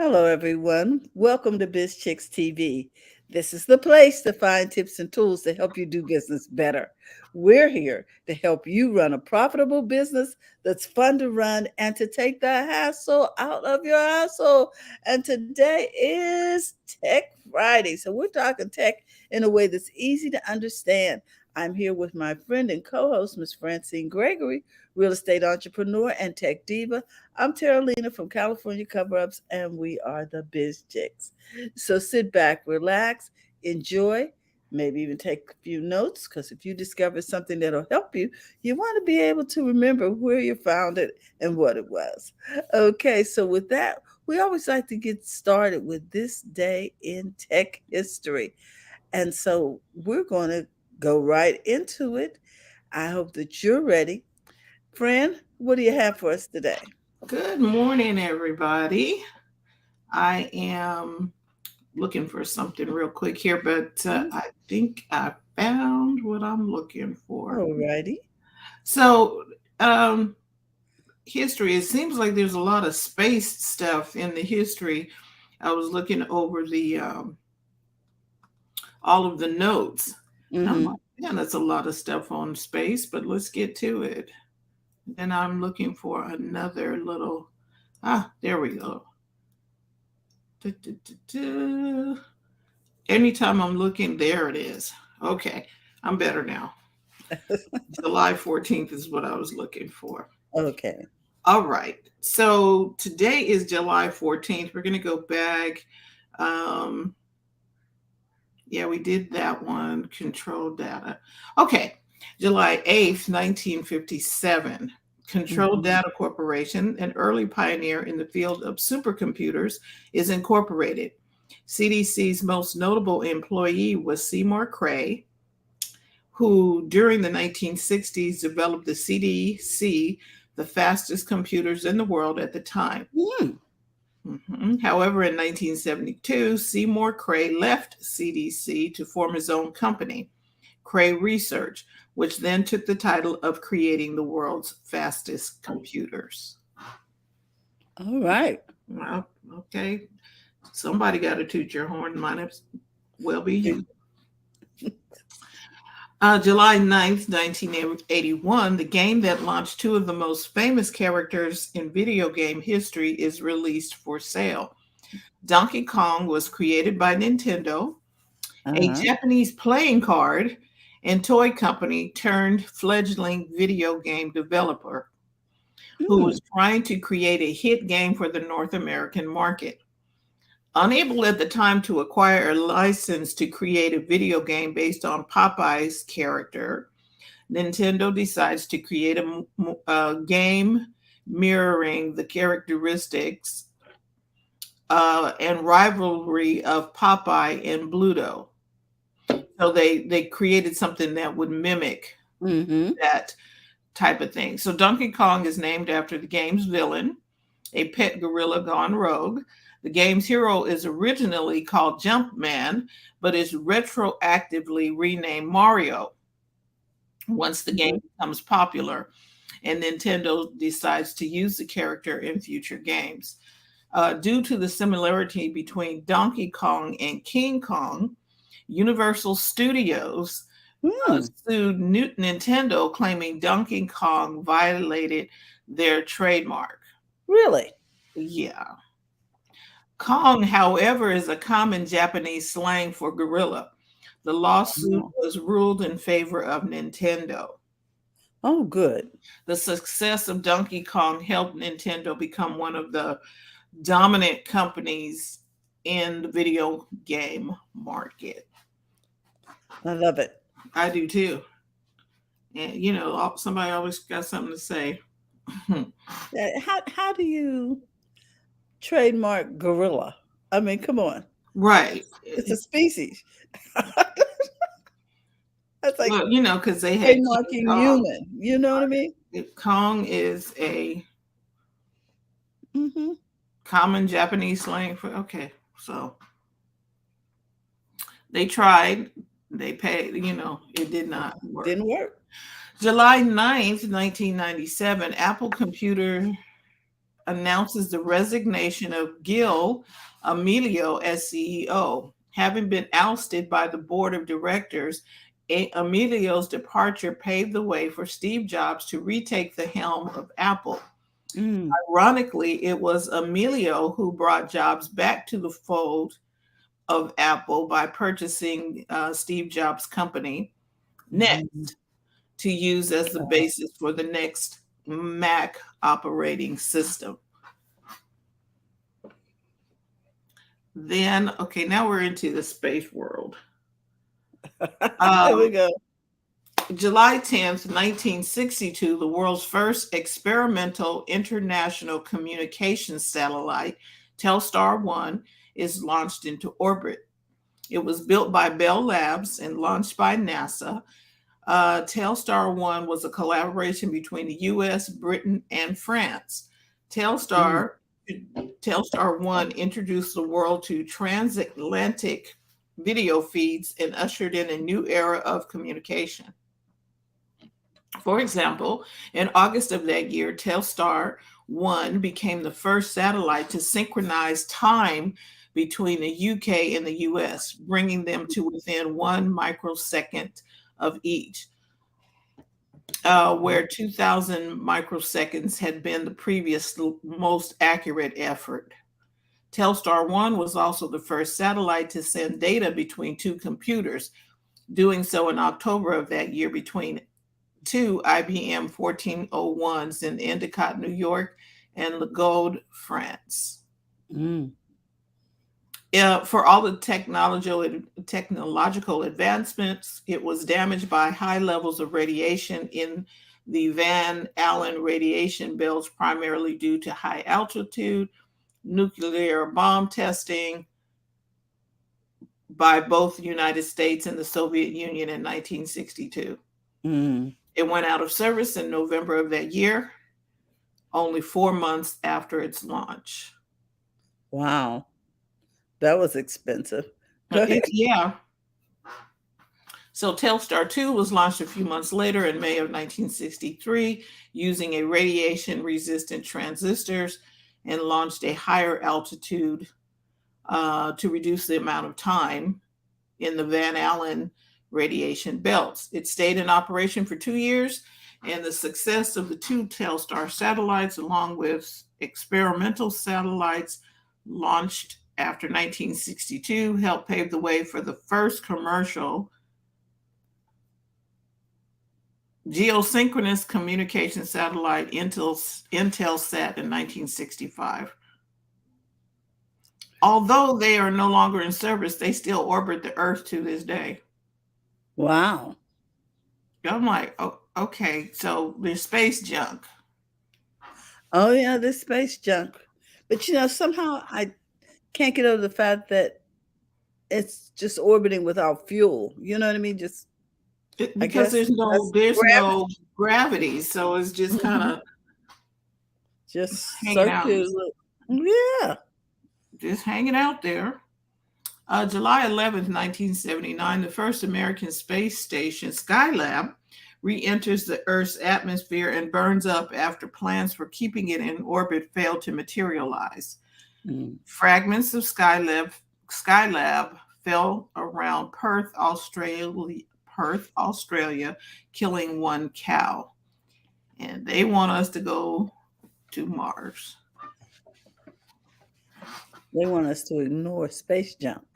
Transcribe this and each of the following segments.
Hello, everyone. Welcome to BizChicks TV. This is the place to find tips and tools to help you do business better. We're here to help you run a profitable business that's fun to run and to take the hassle out of your hustle. And today is Tech Friday. So we're talking tech in a way that's easy to understand. I'm here with my friend and co host, Miss Francine Gregory, real estate entrepreneur and tech diva. I'm Terralina from California Cover Ups, and we are the Biz Chicks. So sit back, relax, enjoy, maybe even take a few notes, because if you discover something that'll help you, you want to be able to remember where you found it and what it was. Okay, so with that, we always like to get started with this day in tech history. And so we're going to go right into it. I hope that you're ready. Friend, what do you have for us today? Good morning, everybody. I am looking for something real quick here, but I think I found what I'm looking for. All righty. So, um, history, it seems like there's a lot of space stuff in the history. I was looking over the all of the notes. And I'm Mm-hmm. like, man, that's a lot of stuff on space, but let's get to it. And I'm looking for another little, there we go. Du- du- du- du. Anytime I'm looking, there it is. Okay, I'm better now. July 14th is what I was looking for. Okay. All right. So today is July 14th. We're going to go back. Um, yeah, we did that one. Control data. Okay. July 8th, 1957. Control Mm-hmm. Data Corporation, an early pioneer in the field of supercomputers, is incorporated. CDC's most notable employee was Seymour Cray, who during the 1960s developed the CDC, the fastest computers in the world at the time. Mm. However, in 1972, Seymour Cray left CDC to form his own company, Cray Research, which then took the title of creating the world's fastest computers. All right. Well, okay, somebody got to toot your horn. Might as well be you. July 9th, 1981, the game that launched two of the most famous characters in video game history is released for sale. Donkey Kong was created by Nintendo, a Uh-huh. Japanese playing card and toy company turned fledgling video game developer who Mm. was trying to create a hit game for the North American market. Unable at the time to acquire a license to create a video game based on Popeye's character, Nintendo decides to create a game mirroring the characteristics and rivalry of Popeye and Bluto. So they created something that would mimic Mm-hmm. that type of thing. So Donkey Kong is named after the game's villain, a pet gorilla gone rogue. The game's hero is originally called Jumpman, but is retroactively renamed Mario once the game becomes popular and Nintendo decides to use the character in future games. Due to the similarity between Donkey Kong and King Kong, Universal Studios Mm. sued Nintendo, claiming Donkey Kong violated their trademark. Really? Yeah. Kong, however, is a common Japanese slang for gorilla. The lawsuit Oh, was ruled in favor of Nintendo. oh, good. The success of Donkey Kong helped Nintendo become one of the dominant companies in the video game market. I love it. I do too. And somebody always got something to say. How do you trademark gorilla? I mean, come on. Right. It's a species. That's like Well, because they had King trademarking Kong. human. You know what I mean? Kong is a Mm-hmm. common Japanese slang for, okay, so they tried, they paid, it did not work. Didn't work. July 9th, 1997, Apple Computer announces the resignation of Gil Amelio as CEO. Having been ousted by the board of directors, Amelio's departure paved the way for Steve Jobs to retake the helm of Apple. Mm, Ironically, it was Emilio who brought Jobs back to the fold of Apple by purchasing Steve Jobs' company mhm. Next to use as the basis for the next Mac operating system. Then, okay, now we're into the space world. There we Um, go. July 10th, 1962, the world's first experimental international communications satellite, Telstar 1, is launched into orbit. It was built by Bell Labs and launched by NASA. Telstar 1 was a collaboration between the US, Britain, and France. Mm, Telstar, Telstar 1 introduced the world to transatlantic video feeds and ushered in a new era of communication. For example, in August of that year, Telstar 1 became the first satellite to synchronize time between the UK and the US, bringing them to within 1 microsecond of each, where 2,000 microseconds had been the previous most accurate effort. Telstar 1 was also the first satellite to send data between two computers, doing so in October of that year between two IBM 1401s in Endicott, New York, and Lagode, France. mm, For all the technological advancements, it was damaged by high levels of radiation in the Van Allen radiation belts, primarily due to high altitude nuclear bomb testing by both the United States and the Soviet Union in 1962. mm. It went out of service in November of that year, only 4 months after its launch. Wow. That was expensive. Go ahead. Yeah. So Telstar 2 was launched a few months later in May of 1963 using a radiation resistant transistors and launched a higher altitude to reduce the amount of time in the Van Allen radiation belts. It stayed in operation for 2 years, and the success of the two Telstar satellites, along with experimental satellites launched after 1962, helped pave the way for the first commercial geosynchronous communication satellite, Intelsat, in 1965. Although they are no longer in service, they still orbit the Earth to this day. Wow. I'm like, oh, okay, so there's space junk. Oh yeah, this space junk. But somehow I can't get over the fact that it's just orbiting without fuel. You know what I mean? Just I Because guess there's no that's there's gravity. no gravity, so it's just kind Mhm. of Just hanging out, Yeah. just hanging out there. July 11th, 1979, the first American space station, Skylab, re-enters the Earth's atmosphere and burns up after plans for keeping it in orbit failed to materialize. Mm. Fragments of Skylab fell around Perth, Australia, killing one cow. And they want us to go to Mars. They want us to ignore space junk.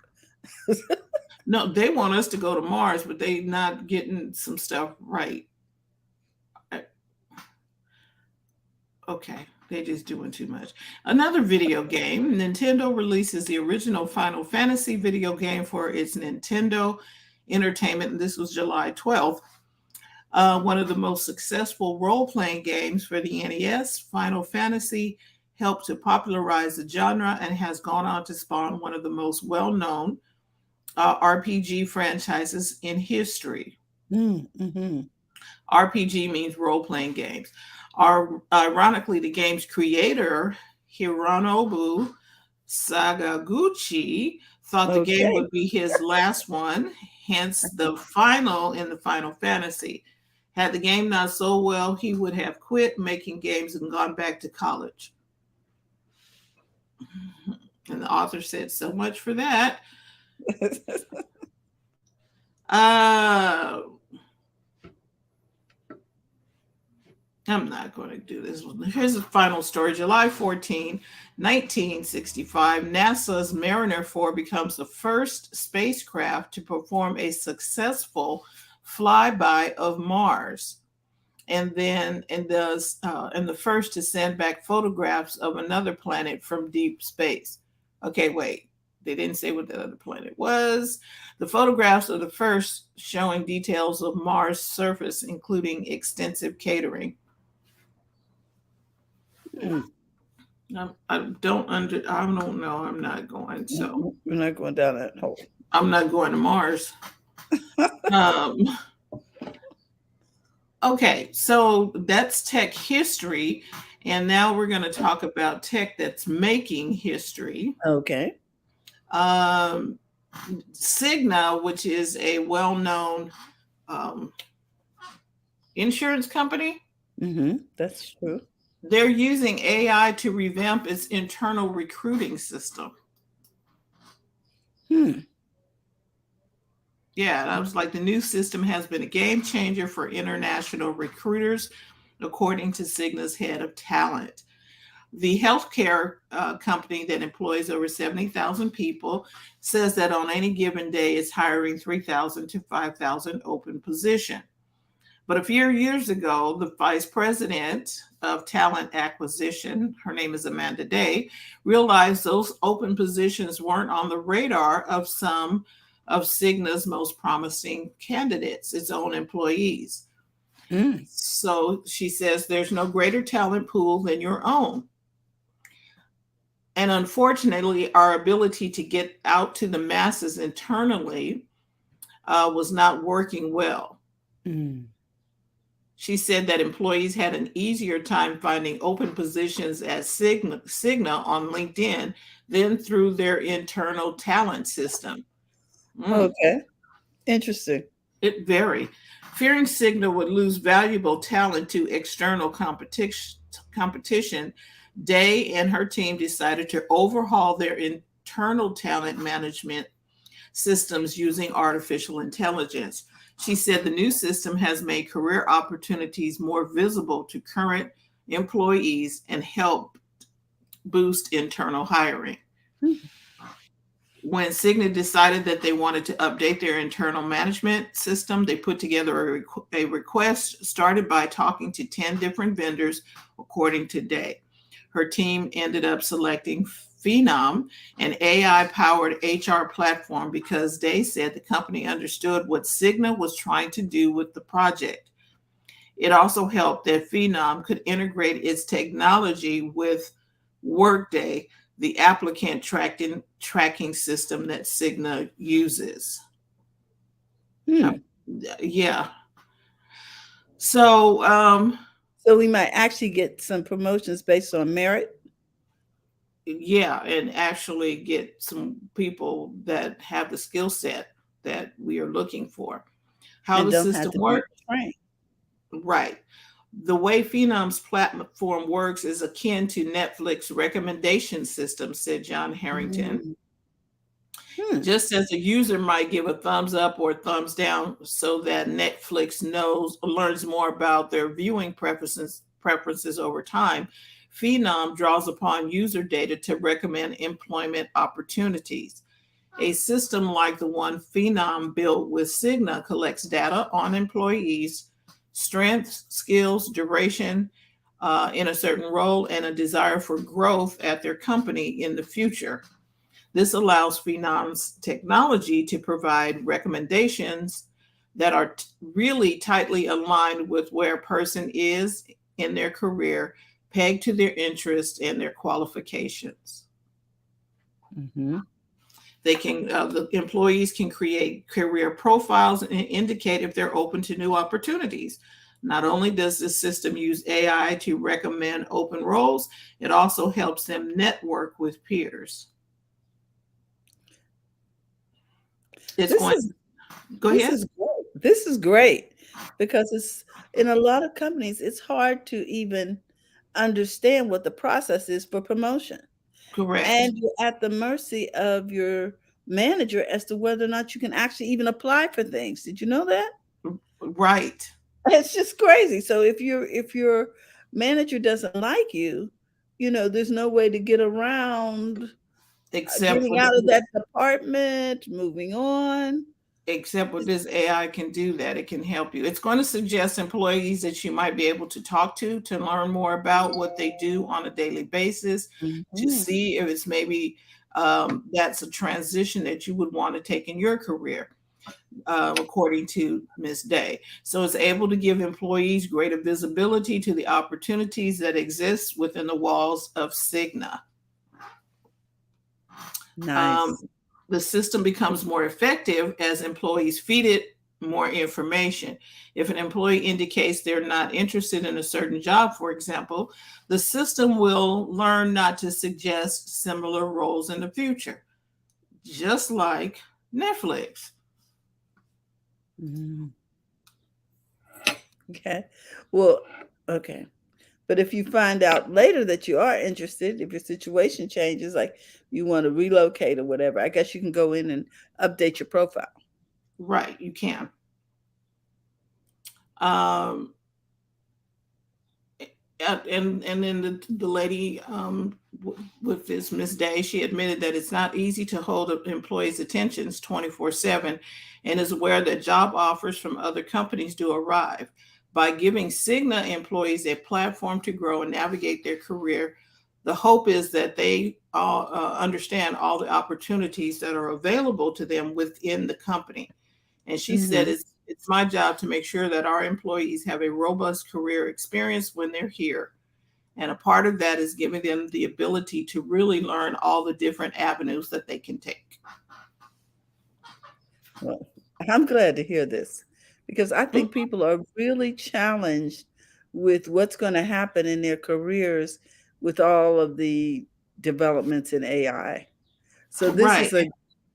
No, they want us to go to Mars, but they not getting some stuff right. Okay, they're just doing too much. Another video game. Nintendo releases the original Final Fantasy video game for its Nintendo Entertainment, and this was July 12th. One of the most successful role playing games for the NES, Final Fantasy helped to popularize the genre and has gone on to spawn one of the most well known RPG franchises in history. Mm, hmm. RPG means role playing games. Ironically, the game's creator, Hironobu Sakaguchi, thought the game Okay. would be his last one, hence the final in the Final Fantasy. Had the game not sold well, he would have quit making games and gone back to college. And the author said, so much for that. Uh, I'm not going to do this one. Here's the final story. July 14, 1965, NASA's Mariner 4 becomes the first spacecraft to perform a successful flyby of Mars. And the first to send back photographs of another planet from deep space. Okay, wait. They didn't say what that other planet was. The photographs are the first showing details of Mars' surface, including extensive catering. I don't know. I'm not going. So We're not going down that hole. I'm not going to Mars. um, okay, so that's tech history, and now we're going to talk about tech that's making history. Okay. Um, Cigna, which is a well-known um, insurance company, That's true. they're using AI to revamp its internal recruiting system. Yeah, I was like, the new system has been a game changer for international recruiters, according to Cigna's head of talent. The healthcare company that employs over 70,000 people says that on any given day it's hiring 3,000 to 5,000 open positions. But a few years ago, the vice president of talent acquisition, her name is Amanda Day, realized those open positions weren't on the radar of some of Cigna's most promising candidates, its own employees. So she says there's no greater talent pool than your own. And unfortunately, our ability to get out to the masses internally was not working well. She said that employees had an easier time finding open positions at Cigna on LinkedIn than through their internal talent system. Okay. Interesting. It varied. Fearing Cigna would lose valuable talent to external competition, Day and her team decided to overhaul their internal talent management systems using artificial intelligence. She said the new system has made career opportunities more visible to current employees and helped boost internal hiring. When Cigna decided that they wanted to update their internal management system, they put together a request started by talking to 10 different vendors, according to Day. Her team ended up selecting Phenom, an AI-powered HR platform, because Day said the company understood what Cigna was trying to do with the project. It also helped that Phenom could integrate its technology with Workday, the applicant tracking system that Cigna uses. Yeah. So we might actually get some promotions based on merit. Yeah, and actually get some people that have the skill set that we are looking for. How And the don't have system to be works? trained. Right. The way Phenom's platform works is akin to Netflix recommendation system, said John Harrington. Just as a user might give a thumbs up or a thumbs down so that Netflix learns more about their viewing preferences over time, Phenom draws upon user data to recommend employment opportunities. A system like the one Phenom built with Cigna collects data on employees' strengths, skills, duration in a certain role, and a desire for growth at their company in the future. This allows Phenom's technology to provide recommendations that are really tightly aligned with where a person is in their career, pegged to their interests and their qualifications. The employees can create career profiles and indicate if they're open to new opportunities. Not only does this system use AI to recommend open roles, it also helps them network with peers. Go ahead. This is great because it's in a lot of companies, it's hard to even understand what the process is for promotion. Correct. and you're at the mercy of your manager as to whether or not you can actually even apply for things. Did you know that? Right. It's just crazy. So if your manager doesn't like you, there's no way to get around Except getting with out of that department, moving on. except with this AI can do that. It can help you. It's going to suggest employees that you might be able to talk to learn more about what they do on a daily basis, to Mhm. see if it's maybe that's a transition that you would want to take in your career, according to Ms. Day. So it's able to give employees greater visibility to the opportunities that exist within the walls of Cigna. Um, Nice. the system becomes more effective as employees feed it more information. If an employee indicates they're not interested in a certain job, for example, the system will learn not to suggest similar roles in the future, just like Netflix. Mhm. Okay. Well, okay. But if you find out later that you are interested, if your situation changes, like you want to relocate or whatever, I guess you can go in and update your profile. Right, you can. Um, and then the lady, with this Miss Day, she admitted that it's not easy to hold employees' attentions 24/7, and is aware that job offers from other companies do arrive. By giving Cigna employees a platform to grow and navigate their career, the hope is that they all understand all the opportunities that are available to them within the company. And she said, Hmm. it's my job to make sure that our employees have a robust career experience when they're here. And a part of that is giving them the ability to really learn all the different avenues that they can take. Well, I'm glad to hear this because I Mhm. think people are really challenged with what's going to happen in their careers with all of the developments in AI. So this Right, is a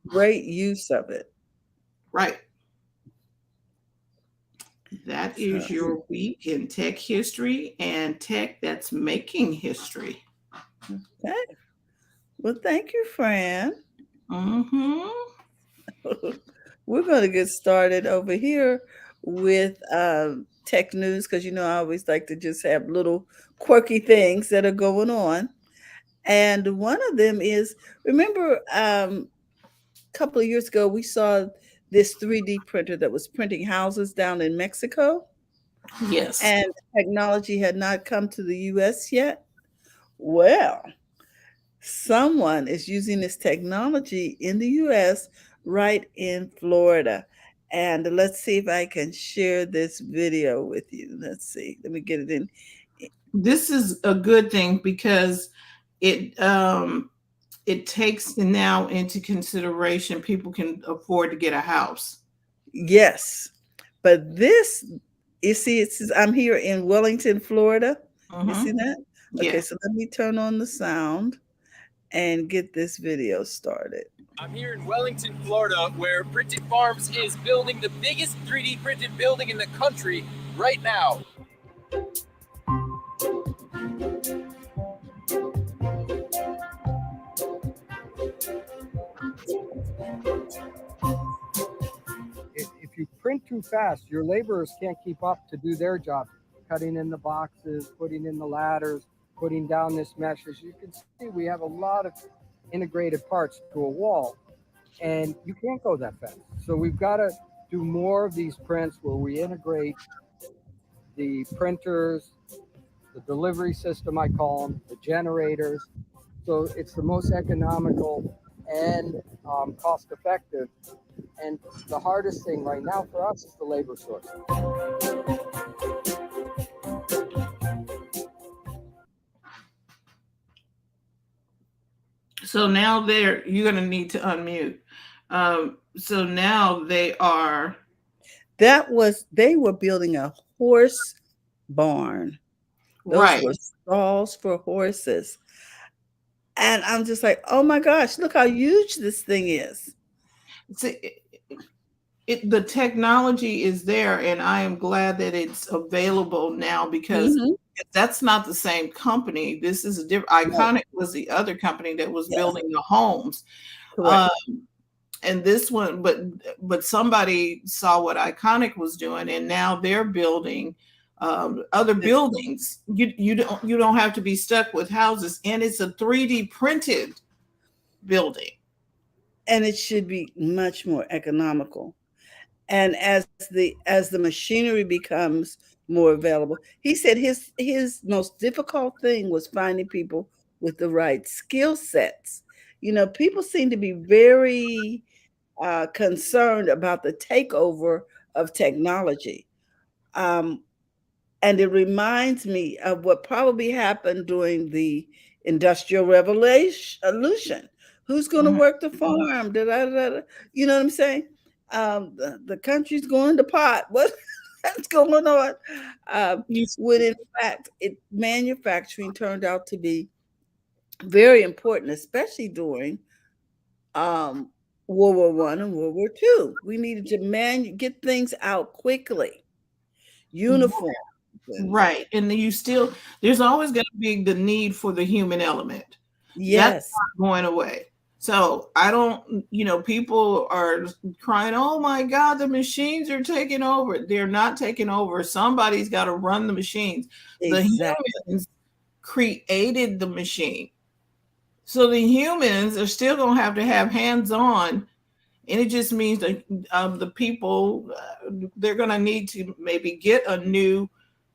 great use of it. right. That So, is your week in tech history and tech that's making history. okay. Well, thank you, Fran. Hmm. We're going to get started over here with tech news because I always like to just have little quirky things that are going on. And one of them is, remember, a couple of years ago, we saw this 3D printer that was printing houses down in Mexico, Yes. and technology had not come to the US yet. Well, someone is using this technology in the US right in Florida. And let's see if I can share this video with you. Let's see. Let me get it in. This is a good thing because it it takes now into consideration people can afford to get a house. Yes. But this, you see, it says I'm here in Wellington, Florida. You see Hmm. that? Okay, Yeah. so let me turn on the sound and get this video started. I'm here in Wellington, Florida, where Printed Farms is building the biggest 3D printed building in the country right now. If you print too fast, your laborers can't keep up to do their job, cutting in the boxes, putting in the ladders, putting down this mesh. As you can see, we have a lot of integrated parts to a wall, and you can't go that fast. So we've got to do more of these prints where we integrate the printers, the delivery system, I call them, the generators. So it's the most economical and cost effective. And the hardest thing right now for us is the labor source. So now you're going to need to unmute. So now they are, They were building a horse barn. Those right. were stalls for horses. And I'm just like, oh my gosh, look how huge this thing is. See, the technology is there, and I am glad that it's available now because Mhm. That's not the same company. This is a different. No, Iconic was the other company that was yes, building the homes. correct. Uh, and this one, but somebody saw what Iconic was doing, and now they're building other This, buildings. You don't have to be stuck with houses, and it's a 3D printed building. and it should be much more economical. And as the machinery becomes more available, he said his most difficult thing was finding people with the right skill sets. People seem to be very concerned about the takeover of technology. Um, and it reminds me of what probably happened during the Industrial Revolution. Who's going to Mhm. work the farm? Da, da, da, da. You know what I'm saying? The country's going to pot. What's going on? Um, You- when in fact, manufacturing turned out to be very important, especially during um, World War I and World War II. We needed to get things out quickly, uniform. And Right. And then there's always going to be the need for the human element. That's yes, not going away. So I don't, people are crying, oh my God, the machines are taking over. They're not taking over. Somebody's got to run the machines. The exactly. humans created the machine. So the humans are still going to have hands on. And it just means that the people, they're going to need to maybe get a new,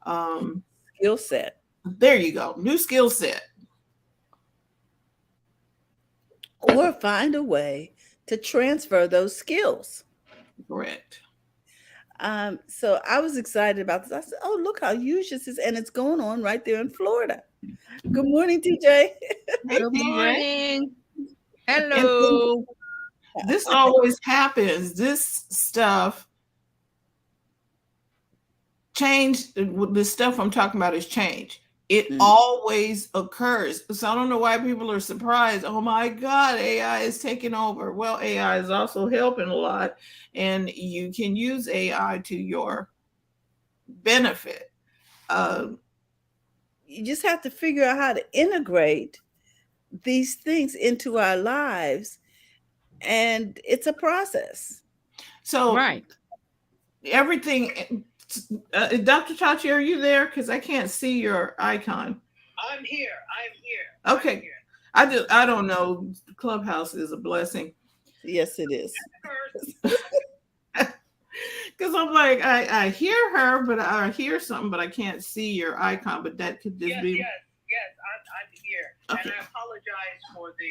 um, Skill set, there you go, new skill set. or find a way to transfer those skills. Correct. So I was excited about this. I said, "Oh, look how huge this is, and it's going on right there in Florida." Good morning, TJ. Hey, Good TJ. morning. And Hello. this always happens. This stuff change. The stuff I'm talking about is change. It Mm. always occurs. So I don't know why people are surprised. Oh my God, AI is taking over. Well, AI is also helping a lot, and you can use AI to your benefit. Um, You just have to figure out how to integrate these things into our lives, and it's a process. so Right. everything. Dr. Chachi, are you there? Because I can't see your icon. I'm here. I'm here. Okay. I'm here. I don't know. Clubhouse is a blessing. Yes, it is. First, Because I'm like, I hear her, but I hear something, but I can't see your icon. But that could just yes, be yes. I'm here, okay. and I apologize for the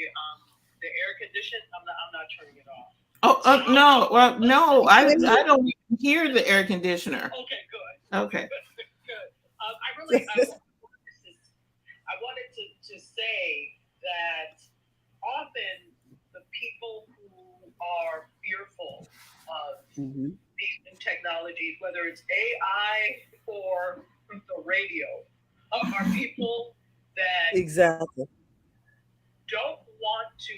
air condition. I'm not turning it off. Oh no, well no, I don't even hear the air conditioner. Okay, good. Okay. Good. I wanted to say that often the people who are fearful of Mhm. these new technologies, whether it's AI or the radio, are people that Exactly. don't want to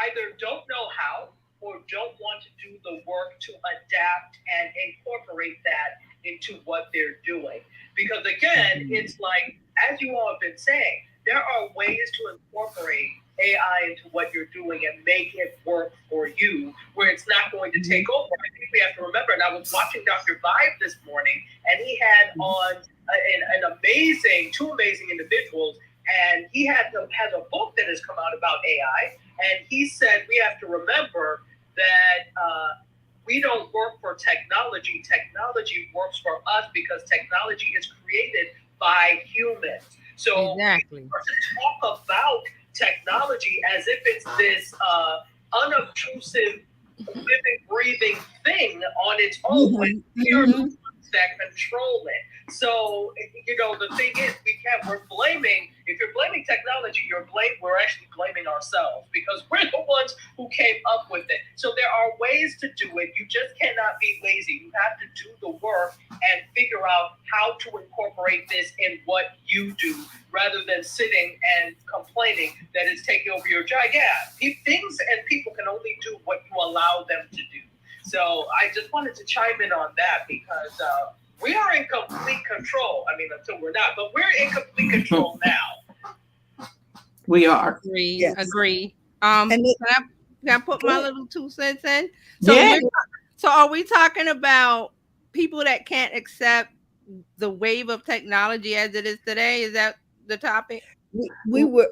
either don't know how or don't want to do the work to adapt and incorporate that into what they're doing. Because again, it's like, as you all have been saying, there are ways to incorporate AI into what you're doing and make it work for you where it's not going to take over. I think we have to remember, and I was watching Dr. Vibe this morning, and he had on two amazing individuals, and he has a book that has come out about AI, and he said we have to remember that we don't work for technology. Technology works for us because technology is created by humans. So Exactly. we start to talk about technology as if it's this unobtrusive, living, breathing thing on its own when we are the ones that control it. So, the thing is, we're blaming, if you're blaming technology, we're actually blaming ourselves because we're the ones who came up with it. So there are ways to do it. You just cannot be lazy. You have to do the work and figure out how to incorporate this in what you do rather than sitting and complaining that it's taking over your job. Yeah, things and people can only do what you allow them to do. So I just wanted to chime in on that because We are in complete control. I mean, until we're not, but we're in complete control now. We are. Agree. Yes. Agree. And it, Can I put go my ahead. little 2 cents in? So Yeah. so are we talking about people that can't accept the wave of technology as it is today? Is that the topic?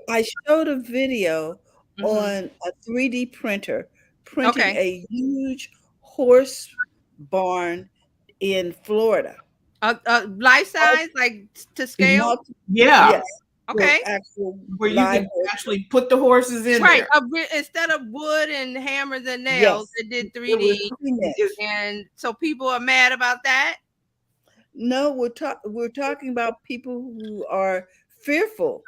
I showed a video Mhm. on a 3D printer printing Okay. a huge horse barn in Florida. Life All size, like to scale. multi, Yeah. yes, with Okay. actual Where you live can horses. actually put the horses in Right. there. Instead of wood and hammers and nails, Yes, it did It was 3D. Kleenex. And so people are mad about that. No, we're talking about people who are fearful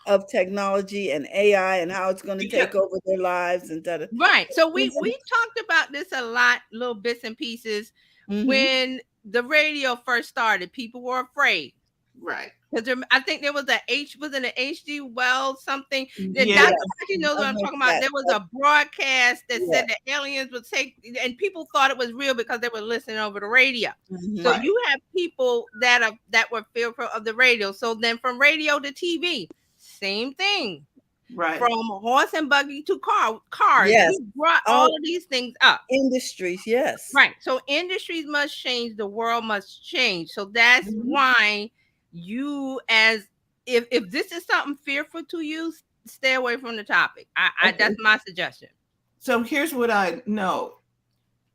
of technology and AI and how it's going to because take over their lives and da. Right. So we talked about this a lot, little bits and pieces. Mm-hmm. When the radio first started, people were afraid. right. Because I think there was was it an HD Wells something that Yeah. Dr. Yes, Jackie knows I what I'm remember talking about. that. There was a broadcast that Yeah. said that aliens would take, and people thought it was real because they were listening over the radio. Mhm. So Right. you have people that were fearful of the radio. So then from radio to TV, same thing. Right. From horse and buggy to cars, Yes, we brought all all of these things up. industries. Yes. Right. So industries must change, the world must change. So that's Mhm. why you as if this is something fearful to you, stay away from the topic. I Okay. that's my suggestion. So here's what I know.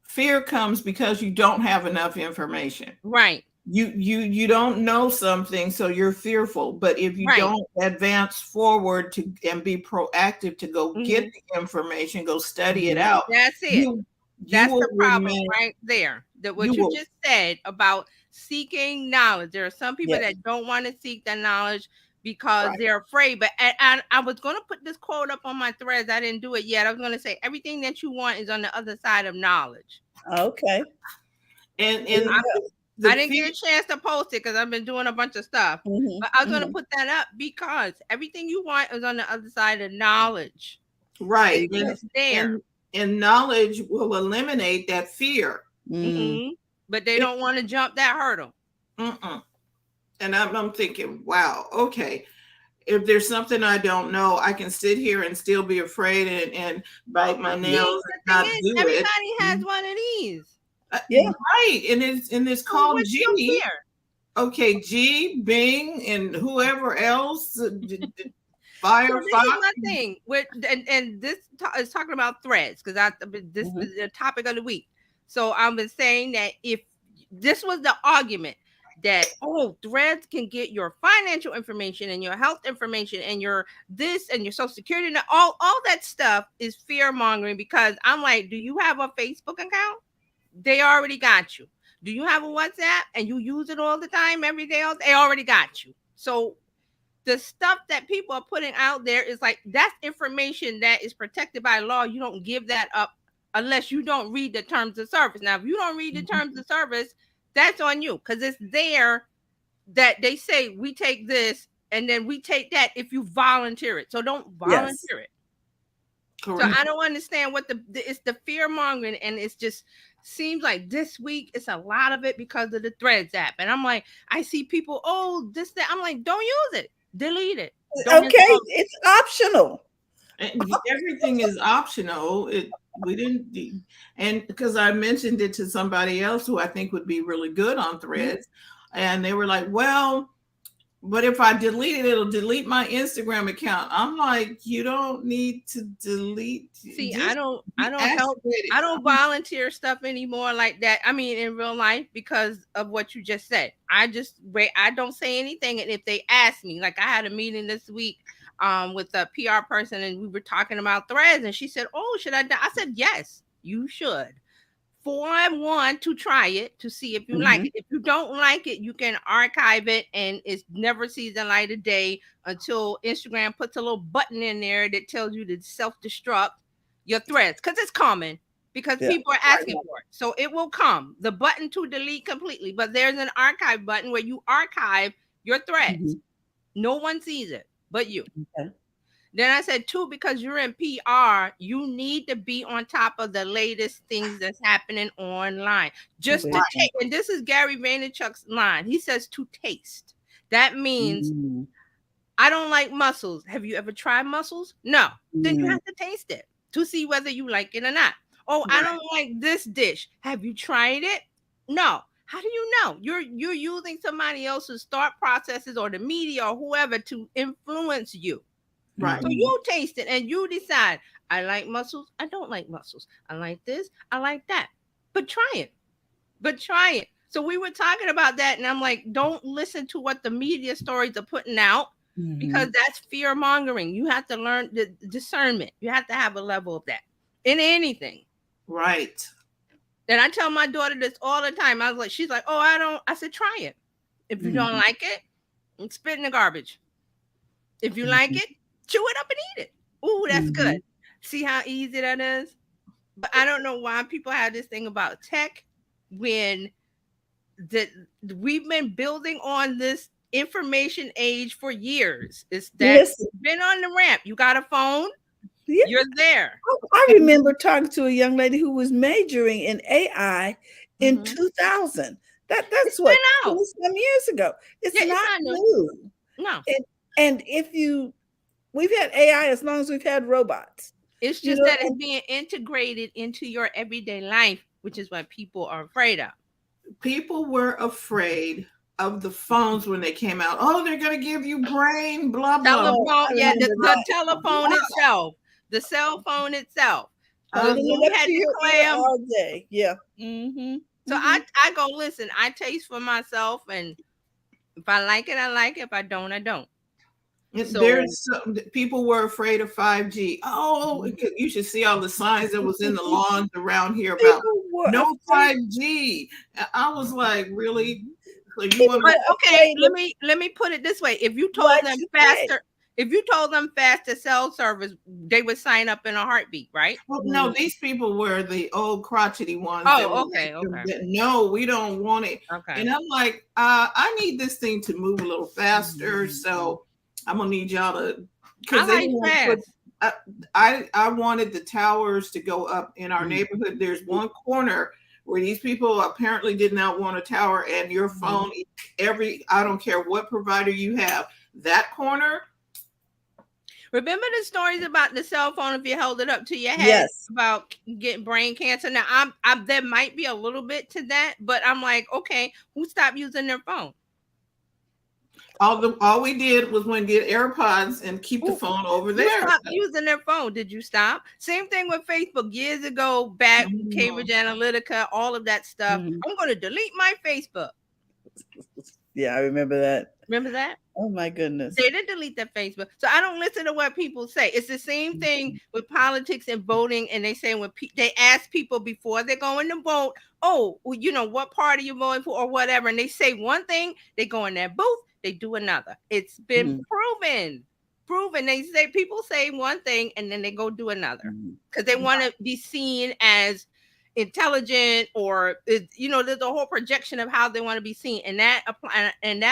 Fear comes because you don't have enough information. Right. You don't know something, so you're fearful. But if you Right. don't advance forward to and be proactive to go get Mhm. the information, go study it Mhm. out, That's it. you That's will the problem remain. right there. That what You you will. just said about seeking knowledge. There are some people Yes. that don't want to seek the knowledge because Right. they're afraid. But and I was going to put this quote up on my threads. I didn't do it yet. I was going to say everything that you want is on the other side of knowledge. Okay. And There you go. I the didn't fear. get a chance to post it because I've been doing a bunch of stuff. Mhm. But I was going to Mhm. put that up because everything you want is on the other side of knowledge. Right. There you go. It's there. And knowledge will eliminate that fear. Mm. But they don't want to jump that hurdle. Mm-mm. And I'm thinking, wow, okay. If there's something I don't know, I can sit here and still be afraid and bite my See, nails and the not thing is, do it. everybody has one of these. Yeah. Right. And it's So called what's your G. fear? Okay, G, Bing, and whoever else, Firefox. So this is my thing with and this is talking about threads because this Mhm. is the topic of the week. So I've been saying that if this was the argument that threads can get your financial information and your health information and your this and your social security and all that stuff is fear mongering because I'm like, do you have a Facebook account? They already got you. Do you have a WhatsApp and you use it all the time, every day? They already got you. So the stuff that people are putting out there is like that's information that is protected by law. You don't give that up unless you don't read the terms of service. Now, if you don't read the terms of service, that's on you because it's there that they say we take this and then we take that if you volunteer it. So don't volunteer it. Correct. So I don't understand what it's the fear mongering, and it's just seems like this week it's a lot of it because of the Threads app. And I'm like, I see people, this, that. I'm like, don't use it, delete it. Don't Okay, it's optional. And everything is optional. We didn't, and because I mentioned it to somebody else who I think would be really good on Threads, and they were like, "Well, but if I delete it, it'll delete my Instagram account." I'm like, "You don't need to delete." See, just I don't be help. activated. I don't volunteer stuff anymore like that. I mean, in real life, because of what you just said. I just wait. I don't say anything, and if they ask me, like I had a meeting this week with a PR person, and we were talking about Threads, and she said, "Oh, should I?" I said, "Yes, you should." For one, to try it to see if you like it. If you don't like it, you can archive it, and it never sees the light of day until Instagram puts a little button in there that tells you to self-destruct your threads because it's coming because people are asking for it. So it will come. The button to delete completely, but there's an archive button where you archive your threads. No one sees it but you. Okay. Then I said, two, because you're in PR, you need to be on top of the latest things that's happening online. Just to Right. take, and this is Gary Vaynerchuk's line. He says to taste. That means Mm, I don't like mussels. Have you ever tried mussels? No. Then you mm, have to taste it to see whether you like it or not. Oh, I Right. don't like this dish. Have you tried it? No. How do you know? You're using somebody else's thought processes or the media or whoever to influence you. Right. So mhm. you taste it and you decide, I like mussels, I don't like mussels. I like this, I like that. But try it. But try it. So we were talking about that, and I'm like, don't listen to what the media stories are putting out because Mhm. that's fear mongering. You have to learn the discernment. You have to have a level of that in anything. Right. And I tell my daughter this all the time. I was like, she's like, oh, I don't. I said, try it. If you don't Mhm. like it, spit in the garbage. If you like Mhm. it, chew it up and eat it. Ooh, that's good. Mhm. See how easy that is? But I don't know why people have this thing about tech when that we've been building on this information age for years. It's that Listen, been on the ramp. You got a phone, yeah, you're there. I remember talking to a young lady who was majoring in AI in Mhm. 2000. It's That's what, been 20 out. some years ago. It's Yeah, it's not not new. new. No, And if you we've had AI as long as we've had robots. it's You just know, that it's and being integrated into your everyday life, which is what people are afraid of. People were afraid of the phones when they came out. Oh, they're going to give you brain, blah, blah, oh, Telephone, I yeah, remember the that. telephone itself, the cell phone itself. blah. Holding When it we up had to to your clay ear them. all day. Yeah. Mhm. So Mhm. I go listen. I taste for myself, and if I like it, I like it. If I don't, I don't. So There's people were afraid of 5G. Oh, you should see all the signs that was in the lawns around here about People were no afraid. 5G. I was like, really? So you People want but were okay, afraid let of me put it this way. If you told what them you say. faster, if you told them faster cell service, they would sign up in a heartbeat, right? Well, no, Mm, these people were the old crotchety ones that were Oh, like, okay, okay, no, we don't want it. okay. And I'm like, I need this thing to move a little faster. So I'm gonna need y'all to, I because they like didn't want to put. fast. I wanted the towers to go up in our mm, neighborhood. There's one corner where these people apparently did not want a tower, and your mm. phone, I don't care what provider you have, that corner. Remember the stories about the cell phone if you held it up to your head Yes. about getting brain cancer? Now, I'm there might be a little bit to that, but I'm like, okay, who stopped using their phone? All we did was when get AirPods and keep the Who phone over who there. stopped using their phone? Did you stop? Same thing with Facebook years ago, back Mhm. Cambridge Analytica, all of that stuff. Mhm. I'm going to delete my Facebook. Yeah, I remember that. Remember that? Oh my goodness. They didn't delete their Facebook. So I don't listen to what people say. It's the same thing with politics and voting. And they say when they ask people before they're going to vote, oh, well, what party you voting for or whatever. And they say one thing, they go in their booth, they do another. It's been Mm, proven. Proven. They say people say one thing and then they go do another mm, because they want to be seen as intelligent or there's a whole projection of how they want to be seen, and that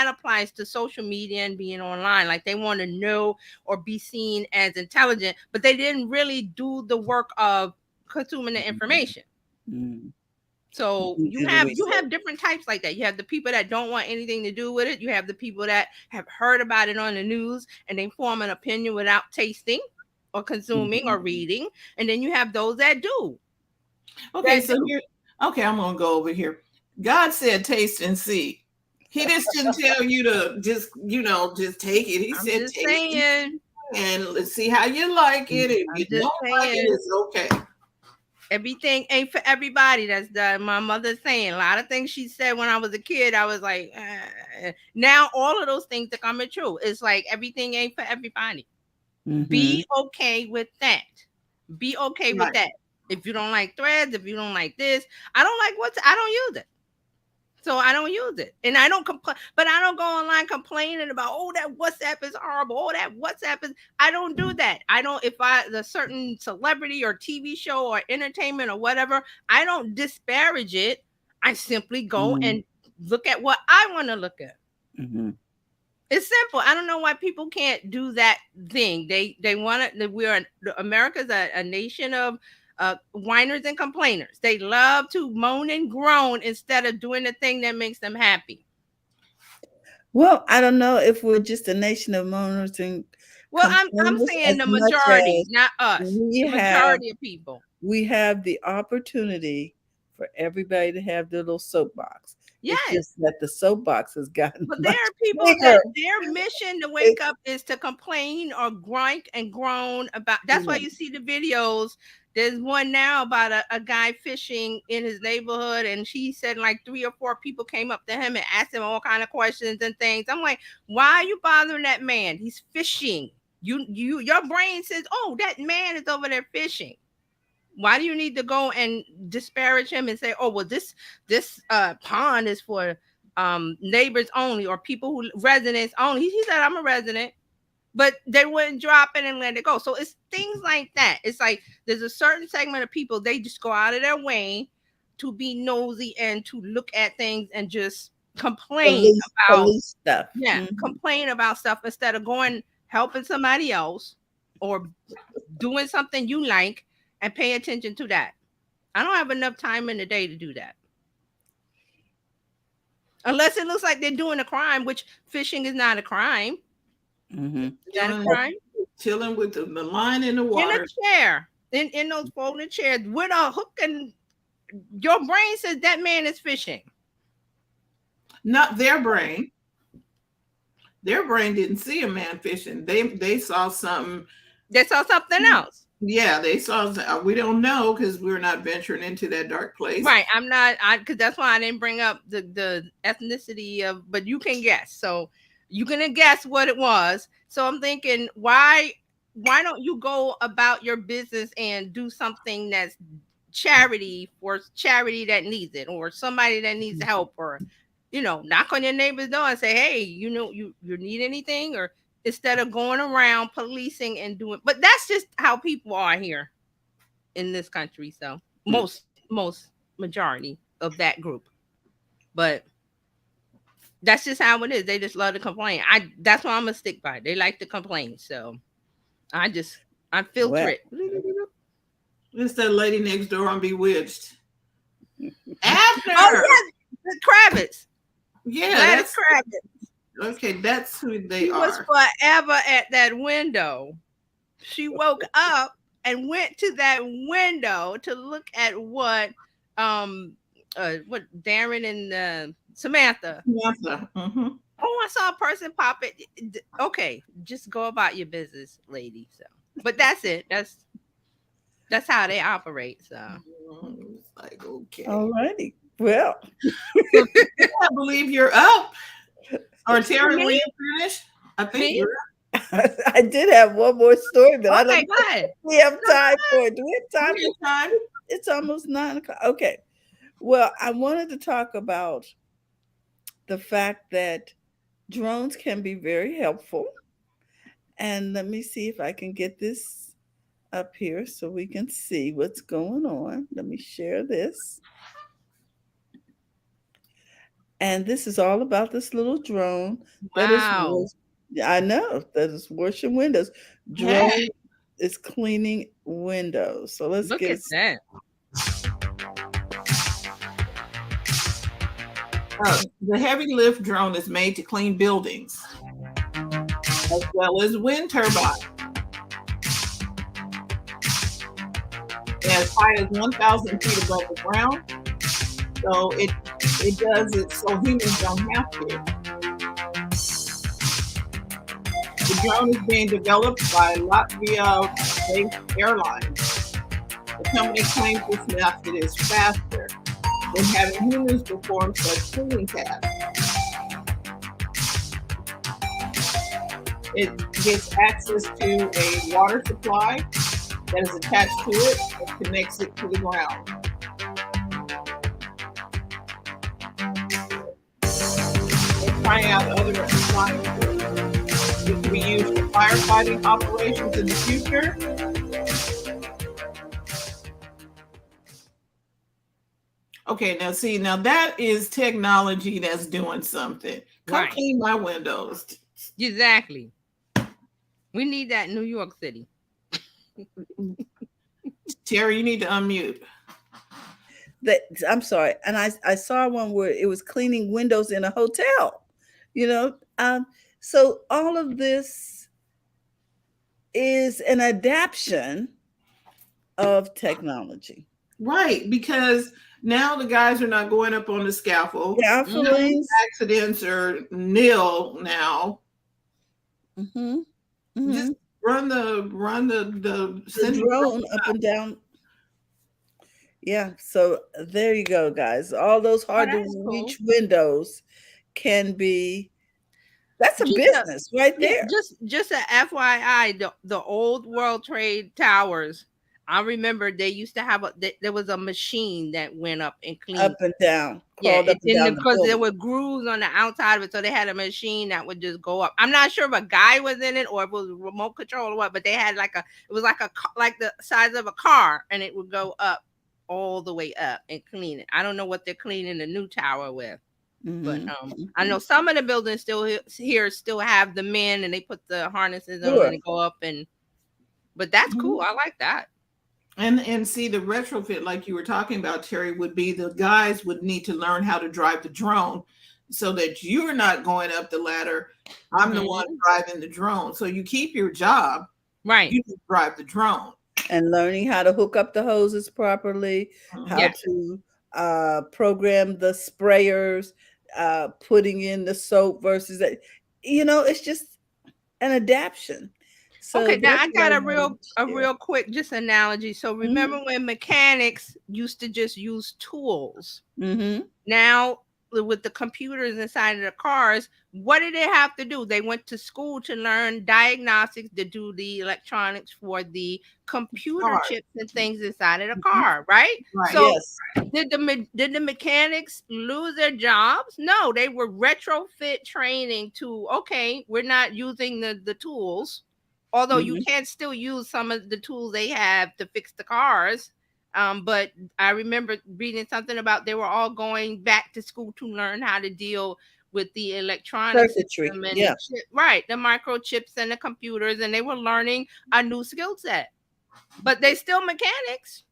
applies to social media and being online. Like they want to know or be seen as intelligent, but they didn't really do the work of consuming the information. mm. So You you do the have you research. have different types like that. You have the people that don't want anything to do with it. You have the people that have heard about it on the news and they form an opinion without tasting or consuming or Mhm. reading, and then you have those that do Okay, that so do here, okay, I'm gonna go over here. God said, "Taste and see." He just didn't tell you to just take it. He I'm said, just "Taste it saying. and let's see how you like it. If I'm you just don't like it, saying. it's okay." Everything ain't for everybody. That's my mother saying. A lot of things she said when I was a kid, I was like, now all of those things are coming true. It's like everything ain't for everybody. Mhm. Be okay with that. Be okay with Right. that. If you don't like threads, if you don't like this, I don't use it. So I don't use it. And I don't complain, but I don't go online complaining about, oh, that WhatsApp is horrible. Oh, that WhatsApp is, I don't do that. I don't, if the certain celebrity or TV show or entertainment or whatever, I don't disparage it. I simply go Mhm. and look at what I want to look at. Mhm. It's simple. I don't know why people can't do that thing. They want to. America's a nation of whiners and complainers. They love to moan and groan instead of doing the thing that makes them happy. Well, I don't know if we're just a nation of moaners and Well, I'm complainers saying as the much majority, as not us. we The have majority of people. we have the opportunity for everybody to have their little soapbox. It's Yes. just that the soapbox has gotten But there much are people bigger. that their mission to wake up is to complain or gripe and groan about. That's why you see the videos. There's one now about a guy fishing in his neighborhood, and she said like 3 or 4 people came up to him and asked him all kind of questions and things. I'm like, why are you bothering that man? He's fishing. Your brain says, oh, that man is over there fishing. Why do you need to go and disparage him and say, oh, well, this pond is for neighbors only or people who residents only? He said, I'm a resident, but they wouldn't drop it and let it go. So it's things like that. It's like there's a certain segment of people, they just go out of their way to be nosy and to look at things and just complain about stuff. Complain about stuff instead of going helping somebody else or doing something you like and pay attention to that. I don't have enough time in the day to do that. Unless it looks like they're doing a crime, which fishing is not a crime. Mm-hmm. Is that a crime? Chilling with the line in the water. In a chair. In those folding chairs with a hook, and your brain says that man is fishing. Not their brain. Their brain didn't see a man fishing. They saw something. They saw something else. Yeah, they saw. We don't know because we're not venturing into that dark place. Right. I'm not. Because that's why I didn't bring up the ethnicity of. But you can guess. So you're gonna guess what it was. So I'm thinking, why don't you go about your business and do something that's charity for charity that needs it, or somebody that needs help, or knock on your neighbor's door and say, hey, you need anything, or instead of going around policing and doing. But that's just how people are here in this country. So most majority of that group. But that's just how it is. They just love to complain. That's why I'm gonna stick by. They like to complain. So I filter it. It's that lady next door on Bewitched. After Kravitz. Yeah, that's Kravitz. Okay, that's who they she are. Was forever at that window. She woke up and went to that window to look at what Darren and Samantha. Mm-hmm. Oh, I saw a person pop it. Okay, just go about your business, lady. So, but that's it. That's how they operate. So, it's like, okay, all righty. Well, I believe you're up. Or Terry, will you finish? I think you're up. I did have one more story, but I don't go ahead. We have time for it. Do we have time? Time. It's almost 9 o'clock. Okay. Well, I wanted to talk about the fact that drones can be very helpful. And let me see if I can get this up here so we can see what's going on. Let me share this. And this is all about this little drone. Wow. I know that is washing windows. Drone is cleaning windows. So let's look at that. The heavy lift drone is made to clean buildings as well as wind turbines. As high as 1,000 feet above the ground. So it does it so humans don't have to. The drone is being developed by Latvia-based airlines. The company claims this method is faster than having humans perform such cleaning tasks. It gets access to a water supply that is attached to it and connects it to the ground. We're trying out other appliances that can be used for firefighting operations in the future. Okay, now that is technology that's doing something. Come clean my windows. Exactly. We need that in New York City. Terry, you need to unmute. That I'm sorry, and I saw one where it was cleaning windows in a hotel. You know, so all of this is an adaptation of technology. Right, because now the guys are not going up on the scaffold. Mhm. Scaffoldings. Accidents are nil now. Mm-hmm. Just Mm-hmm. the The send the drone up and down. Yeah. So there you go, guys. All those Oh, hard to that's cool. reach windows can be. That's a Just a business right Yeah, there. just a FYI, the old World Trade Towers. I remember they used to have there was a machine that went up and Up cleaned. and down, Yeah, crawled up it and didn't down the because there building. were grooves on the outside of it, so they had a machine that would just go up. I'm not sure if a guy was in it or if it was remote control or what, but they had it was like like the size of a car, and it would go up all the way up and clean it. I don't know what they're cleaning the new tower with. But Mm-hmm. I know Mm-hmm. some of the buildings here still have the men and they put the harnesses on and Sure. they go up but that's cool. Mhm. I like that. And see the retrofit, like you were talking about, Terry, would be the guys would need to learn how to drive the drone so that you're not going up the ladder. I'm the one Hmm. driving the drone. So you keep your job, Right. you just drive the drone. And learning how to hook up the hoses properly, how Mhm. Yeah. to program the sprayers, putting in the soap versus that. It's just an adaptation. So Okay, now that's I what I got wanted a to share. real quick just analogy. So remember Mm-hmm. when mechanics used to just use tools? Mm-hmm. Now with the computers inside of the cars, what did they have to do? They went to school to learn diagnostics to do the electronics for the computer Hard. chips and things inside of the Mhm. car, right? Right. So Yes. did the mechanics lose their jobs? No, they were retrofit training to, okay, we're not using the tools, although you Mm-hmm. can still use some of the tools they have to fix the cars. But I remember reading something about they were all going back to school to learn how to deal with the electronic Circuitry. system and the Yeah. chip, right, the microchips and the computers, and they were learning a new skill set. But they still mechanics.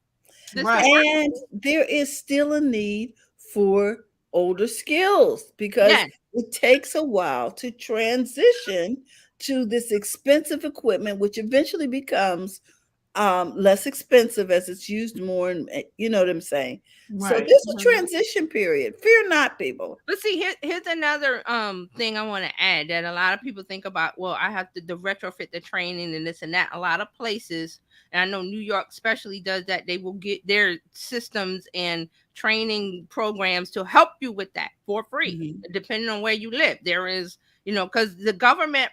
They're still Right. And working. there is still a need for older skills because Yes. it takes a while to transition to this expensive equipment, which eventually becomes less expensive as it's used more. And you know what I'm saying? So Right. there's a Mhm. transition period. Fear not, people. But see, here's another thing I want to add that a lot of people think about. Well, I have to the retrofit the training and this and that. A lot of places, and I know New York especially does that. They will get their systems and training programs to help you with that for free, Mhm. depending on where you live. There is, because the government,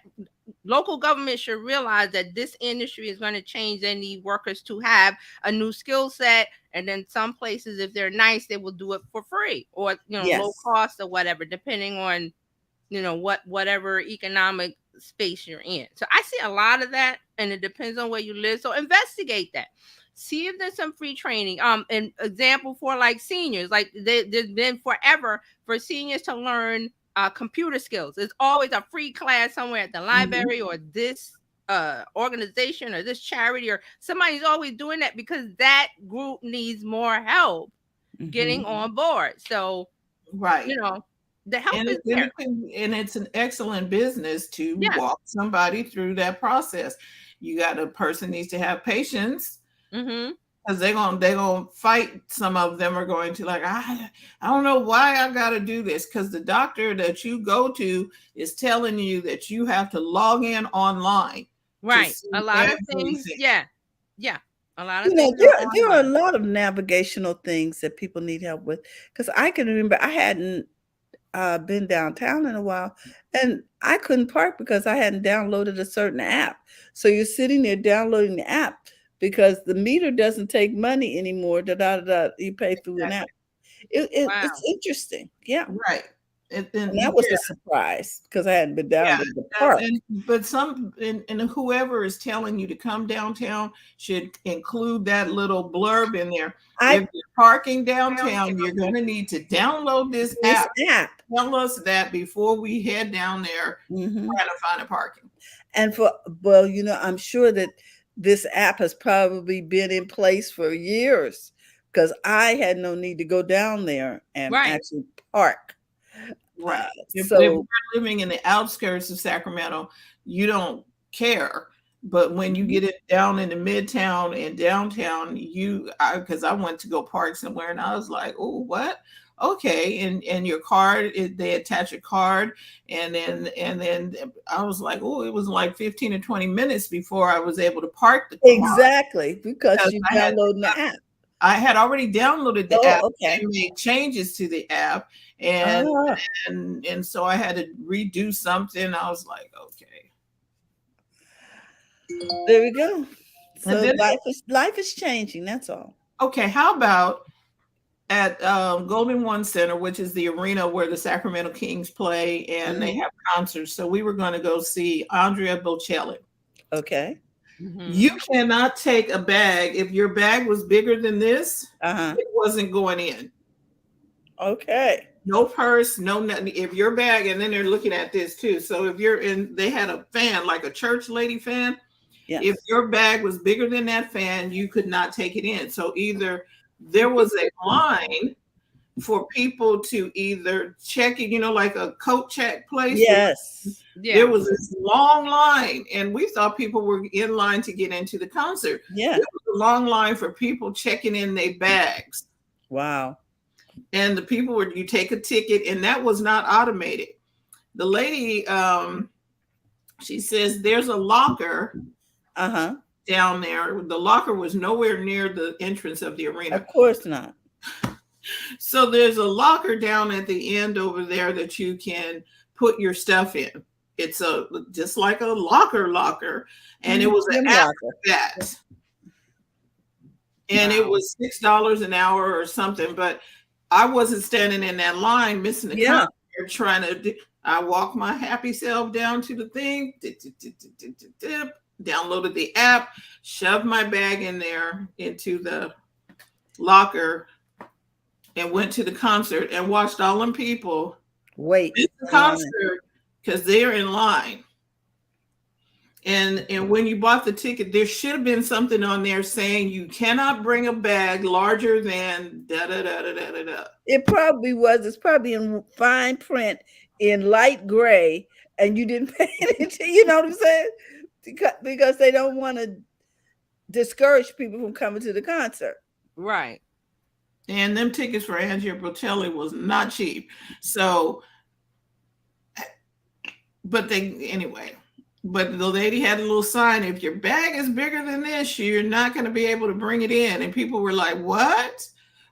local government should realize that this industry is going to change. They need workers to have a new skill set, and then some places, if they're nice, they will do it for free or low Yes. cost or whatever, depending on whatever economic space you're in. So I see a lot of that, and it depends on where you live. So investigate that. See if there's some free training. An example for like seniors, like there's been forever for seniors to learn computer skills. There's always a free class somewhere at the Mhm. library or this organization or this charity, or somebody's always doing that because that group needs more help getting Mhm. on board. So Right. you know the help And is it's there. and it's an excellent business to Yeah. walk somebody through that process. You got a person needs to have patience Mm-hmm. because they're gonna fight. Some of them are going to like, I don't know why I gotta do this because the doctor that you go to is telling you that you have to log in online to Right. A see lot of things. everything. Yeah. Yeah. A lot of You know, things are there are a online. lot of navigational things that people need help with. Because I can remember I hadn't been downtown in a while, and I couldn't park because I hadn't downloaded a certain app. So you're sitting there downloading the app because the meter doesn't take money anymore. Da da da. Da, you pay through an app. Exactly. It's Wow. interesting. Yeah. Right. And that was a surprise because I hadn't been down to the park. And whoever is telling you to come downtown should include that little blurb in there. If you're parking downtown, you're going to need to download this app. Tell us that before we head down there trying to find a parking. And I'm sure that this app has probably been in place for years because I had no need to go down there and actually park. Right. If you're living in the outskirts of Sacramento, you don't care. But when you get it down into Midtown and downtown, because I went to go park somewhere and I was like, oh, what? Okay. And your card, they attach a card. And then I was like, oh, it was like 15 or 20 minutes before I was able to park the car. Exactly. Because you downloaded the app. I had already downloaded the app and made changes to the app. And so I had to redo something. I was like, okay. There we go. So life is changing. That's all. Okay. How about at Golden One Center, which is the arena where the Sacramento Kings play and they have concerts. So we were going to go see Andrea Bocelli. Okay. You cannot take a bag. If your bag was bigger than this, it wasn't going in. Okay. No purse, no nothing. If your bag, and then they're looking at this too. So if you're in, they had a fan, like a church lady fan. Yes. If your bag was bigger than that fan, you could not take it in. So either there was a line for people to either check it, like a coat check place. Yes. There was this long line, and we thought people were in line to get into the concert. Yeah. There was a long line for people checking in their bags. Wow. And the people you take a ticket, and that was not automated. The lady, she says there's a locker down there. The locker was nowhere near the entrance of the arena. Of course not. So there's a locker down at the end over there that you can put your stuff in. It's just like a locker, and it was an app for that. And it was $6 an hour or something, but I wasn't standing in that line missing the concert trying to. I walked my happy self down to the thing, downloaded the app, shoved my bag in there into the locker, and went to the concert and watched all them people wait the concert because they're in line. And when you bought the ticket, there should have been something on there saying you cannot bring a bag larger than da da da da da da. It probably was. It's probably in fine print in light gray, and you didn't pay attention. You know what I'm saying? Because they don't want to discourage people from coming to the concert. Right. And them tickets for Andrea Bocelli was not cheap. So, but the lady had a little sign, if your bag is bigger than this, you're not going to be able to bring it in. And people were like, what?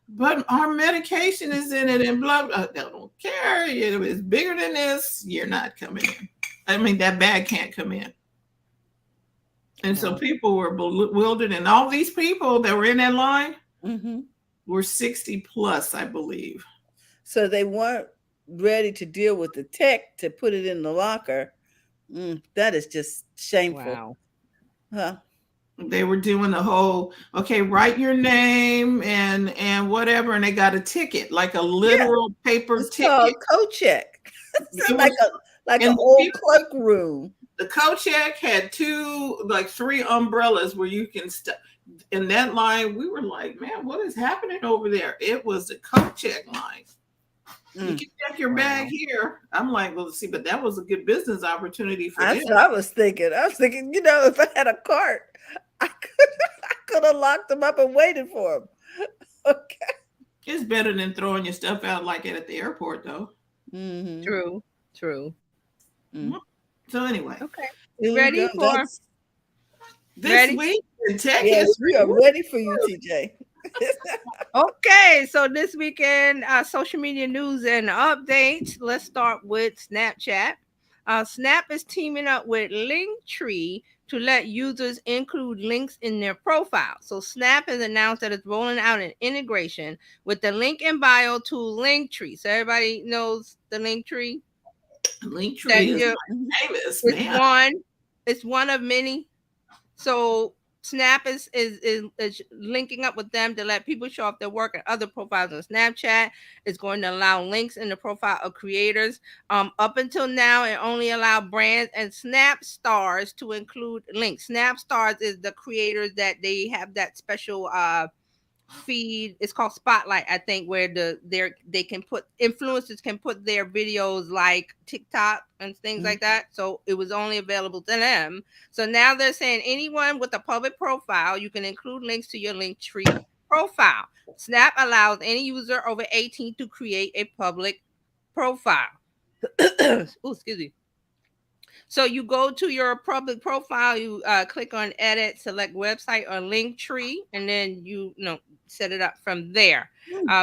But our medication is in it and blah, blah. I don't care. If it's bigger than this, you're not coming in. I mean, that bag can't come in. And so people were bewildered. And all these people that were in that line were 60 plus, I believe. So they weren't ready to deal with the tech to put it in the locker. That is just shameful. Wow. Huh? They were doing the whole, okay, write your name and whatever, and they got a ticket, like a literal paper it's ticket. Called coat check. It's like an old clerk room. The coat check had three umbrellas where you can in that line. We were like, man, what is happening over there? It was the coat check line. You can check your bag here. I'm like, well, see, but that was a good business opportunity for them. I was thinking, if I had a cart, I could have locked them up and waited for them. Okay. It's better than throwing your stuff out like it at the airport, though. Mm-hmm. True. Mm-hmm. So anyway. Okay. You ready for this week in tech history? Yes, we are ready for you, TJ. Okay, so this weekend, social media news and updates. Let's start with Snapchat. Snap is teaming up with Linktree to let users include links in their profile. So Snap has announced that it's rolling out an integration with the link in bio tool Linktree. So everybody knows the Linktree. That Linktree is you, famous, it's man. one of many. So Snap is linking up with them to let people show off their work and other profiles on Snapchat. It's going to allow links in the profile of creators. Up until now, it only allowed brands and Snap stars to include links. Snap stars is the creators that they have that special feed. It's called Spotlight, I think, where they can put influencers can put their videos like TikTok and things like that. So it was only available to them. So now they're saying anyone with a public profile, you can include links to your Linktree profile. Snap allows any user over 18 to create a public profile. Oh, excuse me. So you go to your public profile, you click on edit, select website or link tree, and then you set it up from there.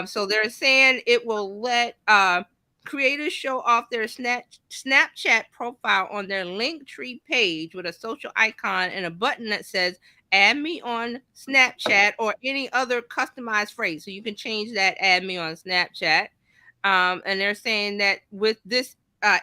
So they're saying it will let creators show off their Snapchat profile on their link tree page with a social icon and a button that says add me on Snapchat or any other customized phrase. So you can change that add me on Snapchat. And they're saying that with this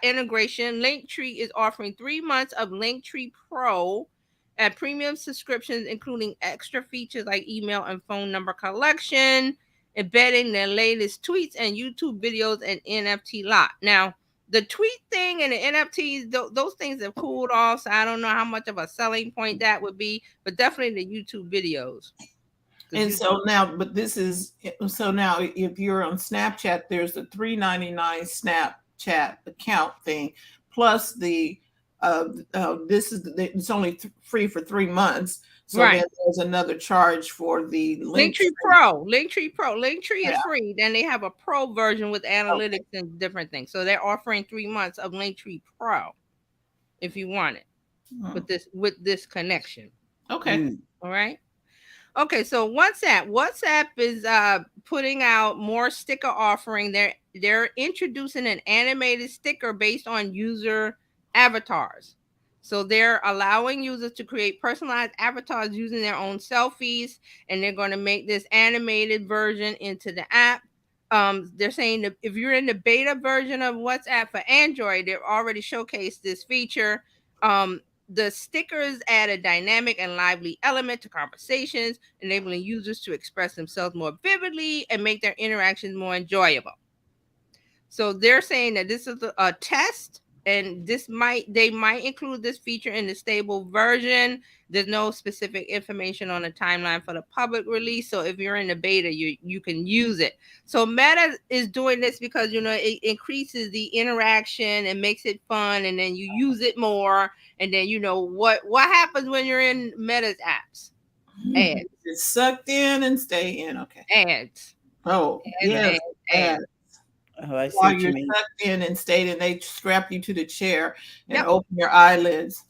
integration, Linktree is offering 3 months of Linktree Pro and premium subscriptions, including extra features like email and phone number collection, embedding their latest tweets and YouTube videos, and NFT lot. Now, the tweet thing and the NFTs, those things have cooled off, so I don't know how much of a selling point that would be, but definitely the YouTube videos. And so now, but this is so now if you're on Snapchat, there's a $3.99 Snapchat account thing, plus the it's only free for 3 months. So Right. then there's another charge for the Linktree Pro. Linktree is Yeah. free. Then they have a pro version with analytics and different things. So they're offering 3 months of Linktree Pro if you want it with this connection. Okay. All right. Okay, so WhatsApp is putting out more sticker offering. They're introducing an animated sticker based on user avatars. So they're allowing users to create personalized avatars using their own selfies, and they're going to make this animated version into the app. They're saying that if you're in the beta version of WhatsApp for Android, they've already showcased this feature. The stickers add a dynamic and lively element to conversations, enabling users to express themselves more vividly and make their interactions more enjoyable. So they're saying that this is a test, and they might include this feature in the stable version. There's no specific information on the timeline for the public release. So if you're in the beta, you can use it. So Meta is doing this because it increases the interaction and makes it fun, and then you use it more. And then what happens when you're in Meta's apps? Ads. It's sucked in and stay in. Okay. Ads. Oh, yes. Ads. Oh, I see While what you're you mean. sucked in and stayed, and they strap you to the chair and Yep. open your eyelids.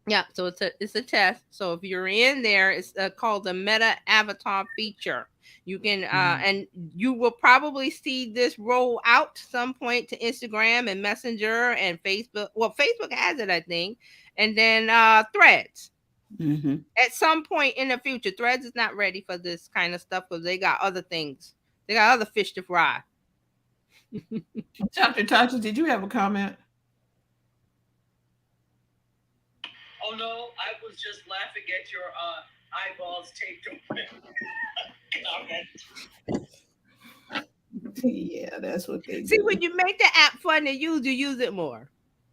Yeah, so it's a test. So if you're in there, it's called the Meta Avatar feature. You can and you will probably see this roll out some point to Instagram and Messenger and Facebook. Well, Facebook has it, I think, and then Threads. At some point in the future. Threads is not ready for this kind of stuff because they got other things. They got other fish to fry. Dr. Tasha, did you have a comment? Oh no, I was just laughing at your eyeballs taped open. Yeah, that's what they See, do. when you make the app fun to use, you use it more.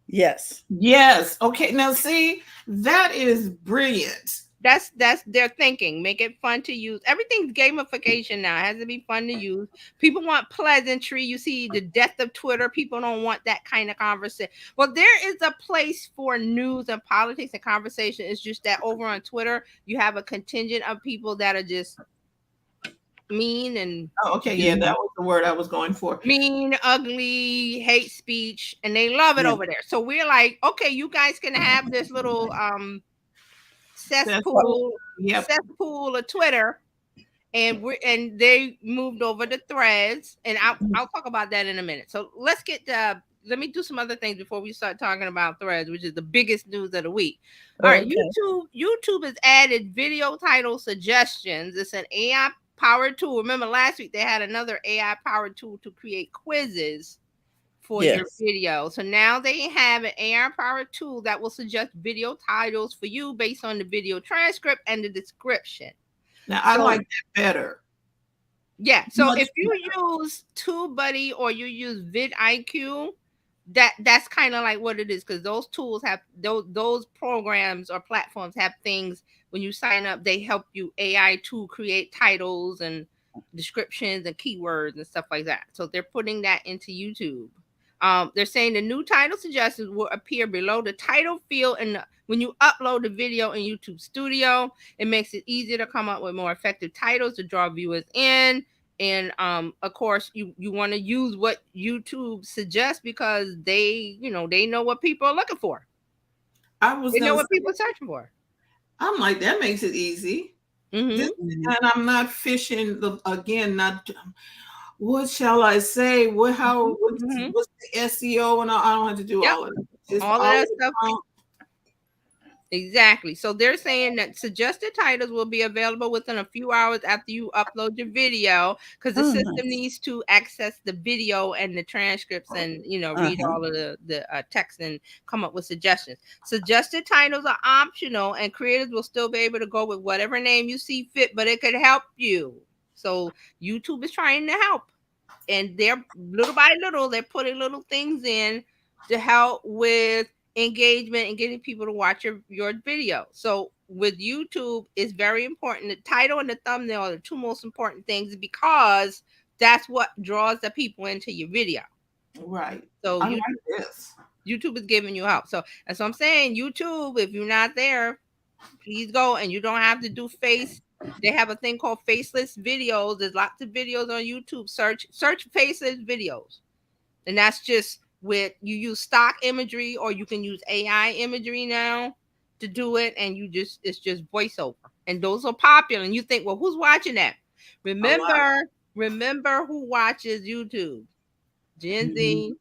Yes. Yes. Okay. Now, see, that is brilliant. That's their thinking. Make it fun to use. Everything's gamification now. It has to be fun to use. People want pleasantry. You see the death of Twitter. People don't want that kind of conversation. Well, there is a place for news and politics and conversation. It's just that over on Twitter, you have a contingent of people that are just mean and okay, yeah, that was the word I was going for. Mean, ugly, hate speech, and they love it over there. So we're like, okay, you guys can have this little cesspool of Twitter, and they moved over to Threads, and I'll talk about that in a minute. So let's get let me do some other things before we start talking about Threads, which is the biggest news of the week. All right, Okay. YouTube has added video title suggestions. It's an AI powered tool. Remember last week they had another AI powered tool to create quizzes for your Yes. video. So now they have an AI powered tool that will suggest video titles for you based on the video transcript and the description. Now I So like that better. yeah, so Much if you use TubeBuddy or you use vidIQ, that's kind of like what it is, because those tools have those programs or platforms have things. When you sign up, they help you AI to create titles and descriptions and keywords and stuff like that. So they're putting that into YouTube. They're saying the new title suggestions will appear below the title field, and when you upload the video in YouTube Studio, it makes it easier to come up with more effective titles to draw viewers in. And of course you want to use what YouTube suggests, because they know what people are looking for. I was They know gonna what say, people are searching for. I'm like, that makes it easy. Mm-hmm. This, and I'm not fishing again, not what shall I say? Mm-hmm. What's the SEO and all? I don't have to do Yep. all of that. Just All of follow that the stuff. prompt. Exactly. So they're saying that suggested titles will be available within a few hours after you upload your video, because the Oh, system nice. needs to access the video and the transcripts and read Uh-huh. all of the text and come up with suggestions. Suggested titles are optional, and creators will still be able to go with whatever name you see fit, but it could help you. So YouTube is trying to help, and they're little by little they're putting little things in to help with engagement and getting people to watch your video. So with YouTube, it's very important. The title and the thumbnail are the two most important things, because that's what draws the people into your video. Right. So I like YouTube, this. YouTube is giving you help. So that's what I'm saying. YouTube, if you're not there, please go. And you don't have to do face. They have a thing called faceless videos. There's lots of videos on YouTube. Search faceless videos, and that's just with you use stock imagery, or you can use AI imagery now to do it, and it's just voiceover, and those are popular. And you think, well, who's watching that? A lot. Remember who watches YouTube? Gen Mhm. Z,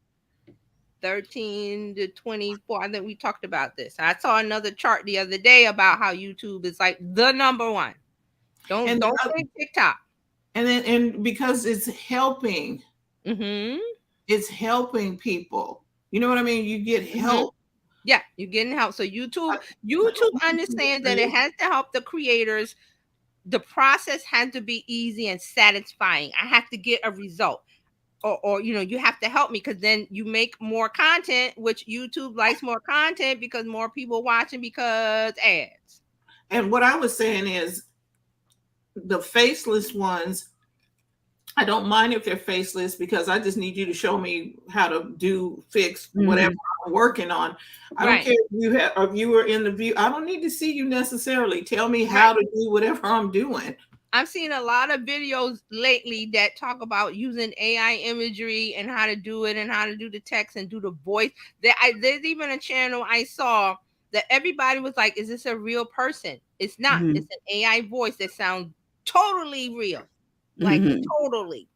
13 to 24. I think we talked about this. I saw another chart the other day about how YouTube is like the number one. And Don't think TikTok. and because Mm-hmm. it's helping people. You know what I mean? You get Mm-hmm. help. Yeah, you're getting help. So I, I YouTube don't want to understands that it say, has to help the creators. The process has to be easy and satisfying. I have to get a result. Or you have to help me, because then you make more content, which YouTube likes more content because more people watching because ads. and what I was saying is the faceless ones, I don't mind if they're faceless, because I just need you to show me how to fix whatever Mhm. I'm working on. I don't Right, care if you have a viewer in the view. I don't need to see you necessarily. Tell me right. how to do whatever I'm doing. I've seen a lot of videos lately that talk about using AI imagery and how to do it and how to do the text and do the voice. There's even a channel I saw that everybody was like, "Is this a real person?" It's not. Mhm. It's an AI voice that sounds totally real, like Mhm. totally.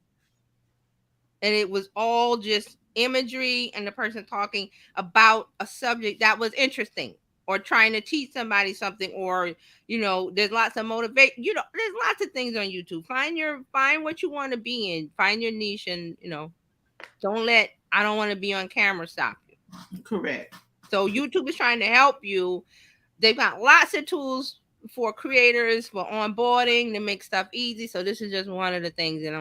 And it was all just imagery and the person talking about a subject that was interesting, or trying to teach somebody something, or there's lots of motivate. There's lots of things on YouTube. Find what you want to be in, find your niche, and don't let I don't want to be on camera stop you. Correct. So YouTube is trying to help you. They've got lots of tools for creators for onboarding to make stuff easy. So this is just one of the things, and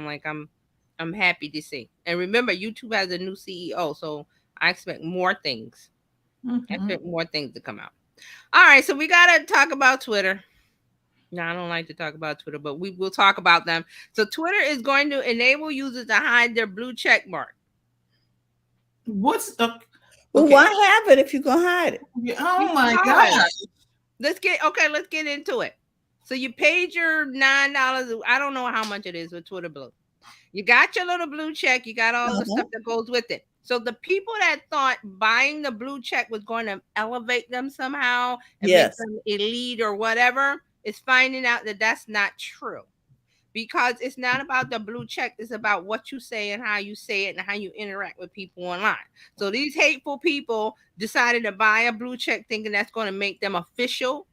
I'm happy to see. And remember, YouTube has a new CEO, so I expect more things. I Mhm. expect more things to come out. All right, so we gotta talk about Twitter. No, I don't like to talk about Twitter, but we will talk about them. So Twitter is going to enable users to hide their blue check mark. What's the Well, okay? why have it if you're gonna hide it? Oh my Because God. let's get into it. So you paid your $9. I don't know how much it is with Twitter Blue. You got your little blue check. You got all the Uh-huh. stuff that goes with it. So the people that thought buying the blue check was going to elevate them somehow and make Yes. them elite or whatever is finding out that that's not true. because it's not about the blue check. It's about what you say and how you say it and how you interact with people online. So these hateful people decided to buy a blue check thinking that's going to make them official,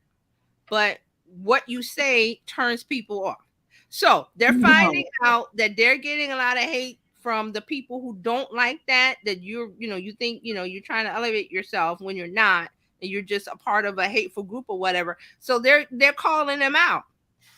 but what you say turns people off. So they're finding out that they're getting a lot of hate from the people who don't like that you think, you're trying to elevate yourself when you're not, and you're just a part of a hateful group or whatever. So they're calling them out.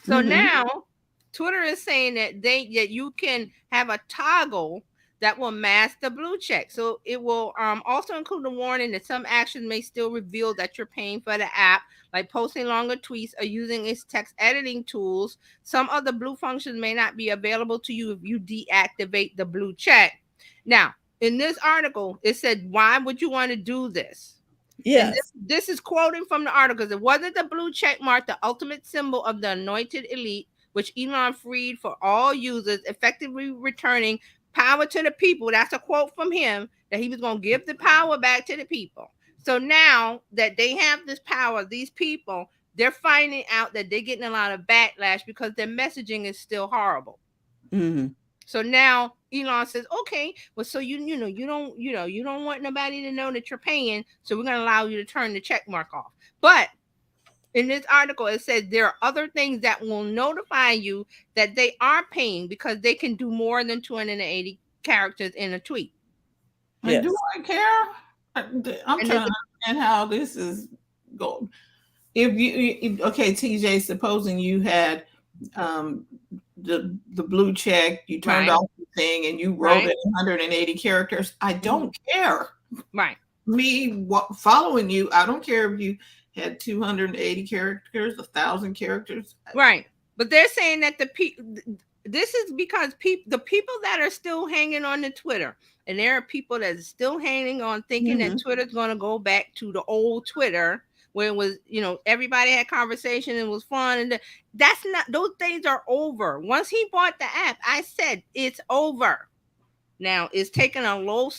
So now Twitter is saying that you can have a toggle that will mask the blue check. So it will also include a warning that some actions may still reveal that you're paying for the app, like posting longer tweets or using its text editing tools. Some of the blue functions may not be available to you if you deactivate the blue check. Now, in this article, it said, why would you want to do this? Yes. And this is quoting from the article. It wasn't the blue check mark the ultimate symbol of the anointed elite, which Elon freed for all users, effectively returning power to the people. That's a quote from him, that he was going to give the power back to the people. So now that they have this power, these people, they're finding out that they're getting a lot of backlash because their messaging is still horrible. So now Elon says, okay, well, so you don't want nobody to know that you're paying, so we're going to allow you to turn the check mark off. But in this article, it says there are other things that will notify you that they are paying, because they can do more than 280 characters in a tweet. Yes. Do I care? I'm trying to understand how this is going. If you okay, TJ, supposing you had the blue check, you turned off the thing and you wrote it 180 characters, I don't care. Right. Me following you, I don't care if you had 280 characters, 1,000 characters. Right. But they're saying that this is because the people that are still hanging on to Twitter, and there are people that are still hanging on thinking that Twitter's going to go back to the old Twitter, where it was, everybody had conversation and it was fun. And that's not, those days are over. Once he bought the app, I said it's over. Now it's taken a long,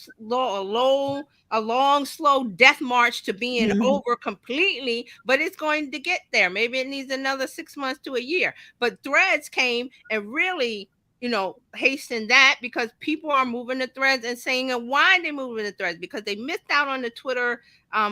slow death march to being over completely, but it's going to get there. Maybe it needs another 6 months to a year. But Threads came and really, hastened that, because people are moving to Threads and saying, why they moving to Threads? Because they missed out on the Twitter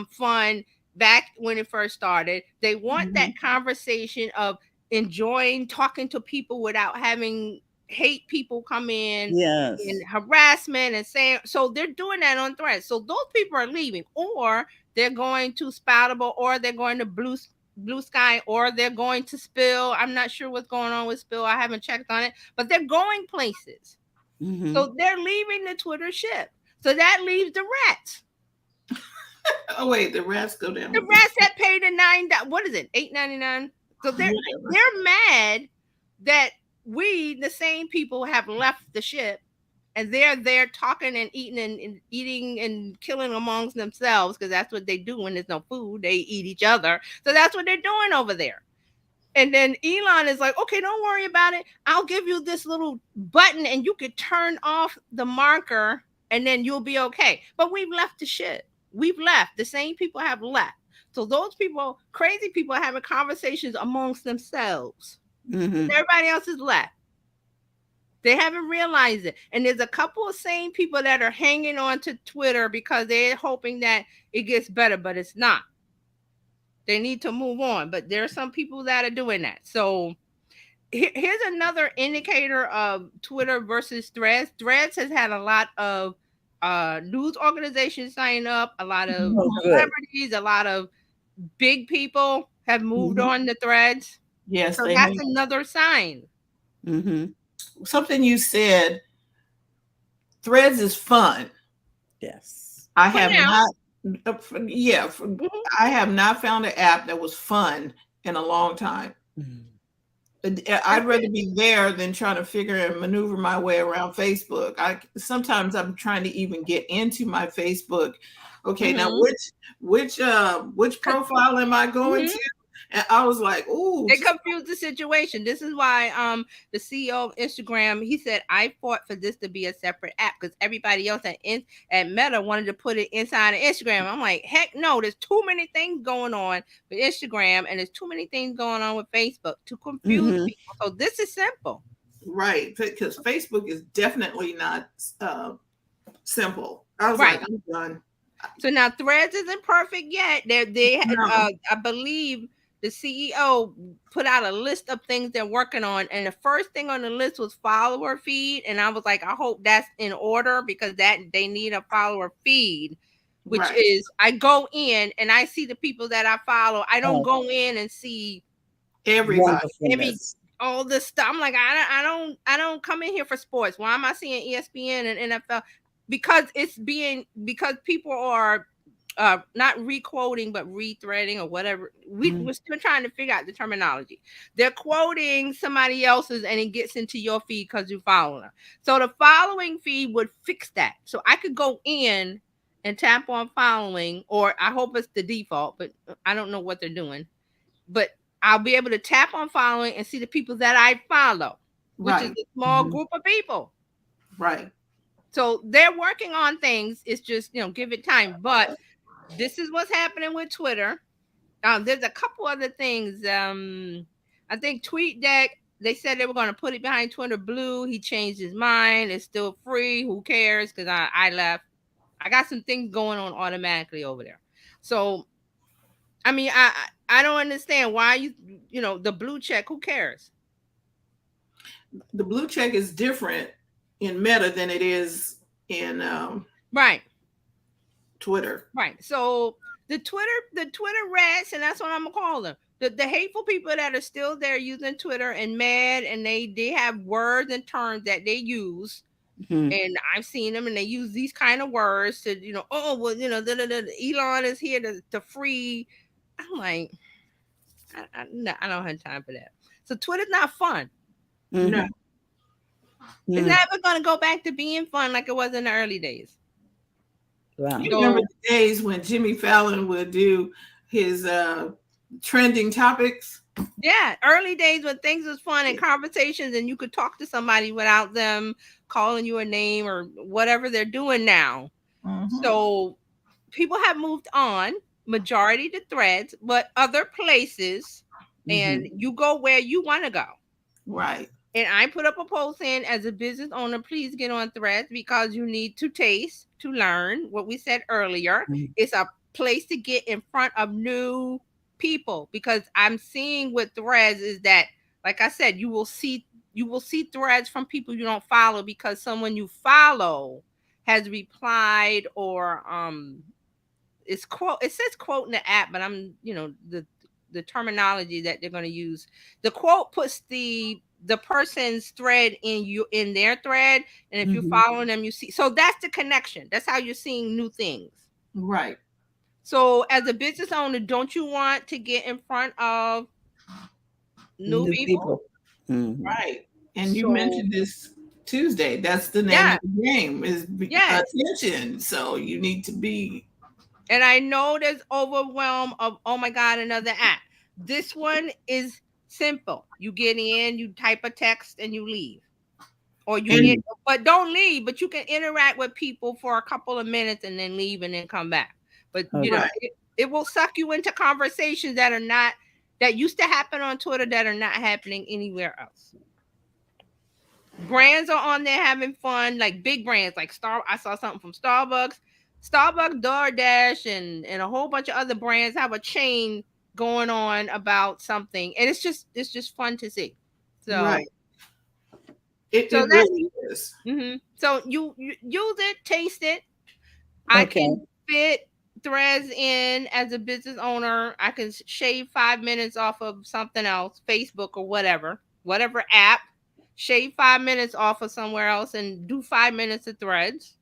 fun back when it first started. They want that conversation of enjoying talking to people without having hate people come in and harassment and saying, so they're doing that on Threads. So those people are leaving, or they're going to Spoutable, or they're going to Blue Sky, or they're going to Spill. I'm not sure what's going on with Spill. I haven't checked on it, but they're going places. So they're leaving the Twitter ship. So that leaves the rats. Oh wait, the rats go down. The rats that pay the $8.99. So they're mad that we, the same people, have left the ship, and they're there talking and eating and killing amongst themselves, because that's what they do when there's no food. They eat each other. So that's what they're doing over there. And then Elon is like, okay, don't worry about it. I'll give you this little button and you could turn off the marker and then you'll be okay. But we've left the shit. We've left. The same people have left. So those people, crazy people, are having conversations amongst themselves. Everybody else is left. They haven't realized it. And there's a couple of sane people that are hanging on to Twitter because they're hoping that it gets better, but it's not. They need to move on. But there are some people that are doing that. So here's another indicator of Twitter versus Threads. Threads has had a lot of news organizations sign up, a lot of celebrities, a lot of big people have moved on to Threads. Yes, so that's another sign. Something you said, Threads is fun. Yes. I have not. I have not found an app that was fun in a long time. I'd rather be there than trying to figure and maneuver my way around Facebook. Sometimes I'm trying to even get into my Facebook. Okay, now which profile am I going to? And I was like, ooh. They confused the situation. This is why the CEO of Instagram, he said, I fought for this to be a separate app because everybody else at Meta wanted to put it inside of Instagram. I'm like, heck no, there's too many things going on with Instagram and there's too many things going on with Facebook to confuse people. So this is simple. Right, because Facebook is definitely not simple. I was Right. like, I'm done. So now Threads isn't perfect yet. They had, No. I believe the CEO put out a list of things they're working on, and the first thing on the list was follower feed, and I was like, I hope that's in order because that they need a follower feed, which Right. is I go in and I see the people that I follow. I don't Oh, go in and see Everybody. every wonderfulness. all this stuff. I'm like, I don't come in here for sports. Why am I seeing ESPN and NFL? Because people are not requoting but rethreading or whatever. We're still trying to figure out the terminology. They're quoting somebody else's and it gets into your feed because you follow them. So the following feed would fix that. So I could go in and tap on following, or I hope it's the default, but I don't know what they're doing. But I'll be able to tap on following and see the people that I follow, which is Right. a small Mhm. group of people. Right. So they're working on things. It's just, give it time. But this is what's happening with Twitter. There's a couple other things. I think TweetDeck, they said they were going to put it behind Twitter Blue. He changed his mind. It's still free. Who cares? Because I left. I got some things going on automatically over there. So, I mean, I don't understand why the blue check. Who cares? The blue check is different in Meta than it is in Right. Twitter. Right. So the Twitter rats, and that's what I'm gonna call them. The hateful people that are still there using Twitter and mad, and they have words and terms that they use, Mhm. and I've seen them, and they use these kind of words to oh well Elon is here to free. I'm like no, I don't have time for that. So Twitter's not fun. No. Mhm. It's Mhm. never gonna go back to being fun like it was in the early days. Wow. You remember So the days when Jimmy Fallon would do his trending topics? yeah, early days when things was fun and conversations and you could talk to somebody without them calling you a name or whatever they're doing now. Mm-hmm. So people have moved on, majority to Threads, but other places, and Mhm. you go where you want to go. Right. And I put up a post in, as a business owner, please get on Threads because you need to taste, to learn what we said earlier. Mhm. It's a place to get in front of new people, because I'm seeing with Threads is that, like I said, you will see Threads from people you don't follow because someone you follow has replied, or it says quote in the app, but I'm the terminology that they're going to use. The quote puts the person's thread in their thread, and if you're Mhm. following them, you see. So that's the connection. That's how you're seeing new things. Right. So as a business owner, don't you want to get in front of new New people? people. Mhm. Right. And you So mentioned this Tuesday. That's the name yeah, of the game is yes. attention. So you need to be And I know there's overwhelm of, oh my God, another app. This one is simple. You get in, you type a text, and you leave. Or you and get, Mhm. but don't leave, but you can interact with people for a couple of minutes and then leave and then come back. But Okay. right. it will suck you into conversations that used to happen on Twitter that are not happening anywhere else. Brands are on there having fun, like big brands like I saw something from Starbucks, DoorDash, and a whole bunch of other brands have a chain going on about something, and it's just fun to see. So Right. It that's really is. so you use it, taste it. I Okay. can fit Threads in as a business owner. I can shave 5 minutes off of something else, Facebook or whatever app. Shave 5 minutes off of somewhere else and do 5 minutes of Threads.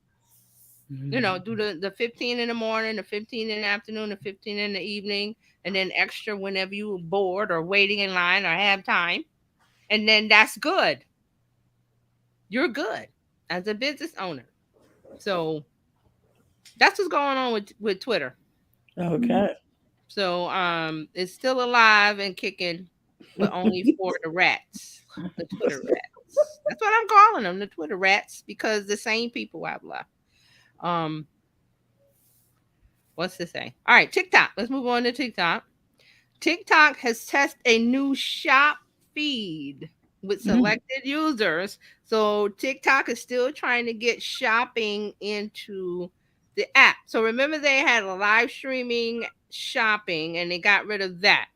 Mhm. Do the 15 in the morning, the 15 in the afternoon, the 15 in the evening, and then extra whenever you are bored or waiting in line or have time. And then that's good. You're good as a business owner. So that's what's going on with Twitter. Okay. So it's still alive and kicking, but only for the rats, the Twitter rats. That's what I'm calling them, the Twitter rats, because the same people I've left. Um, what's to say? All right, TikTok. Let's move on to TikTok. TikTok has tested a new shop feed. with selected users. So TikTok is still trying to get shopping into the app. So remember they had a live streaming shopping and they got rid of that.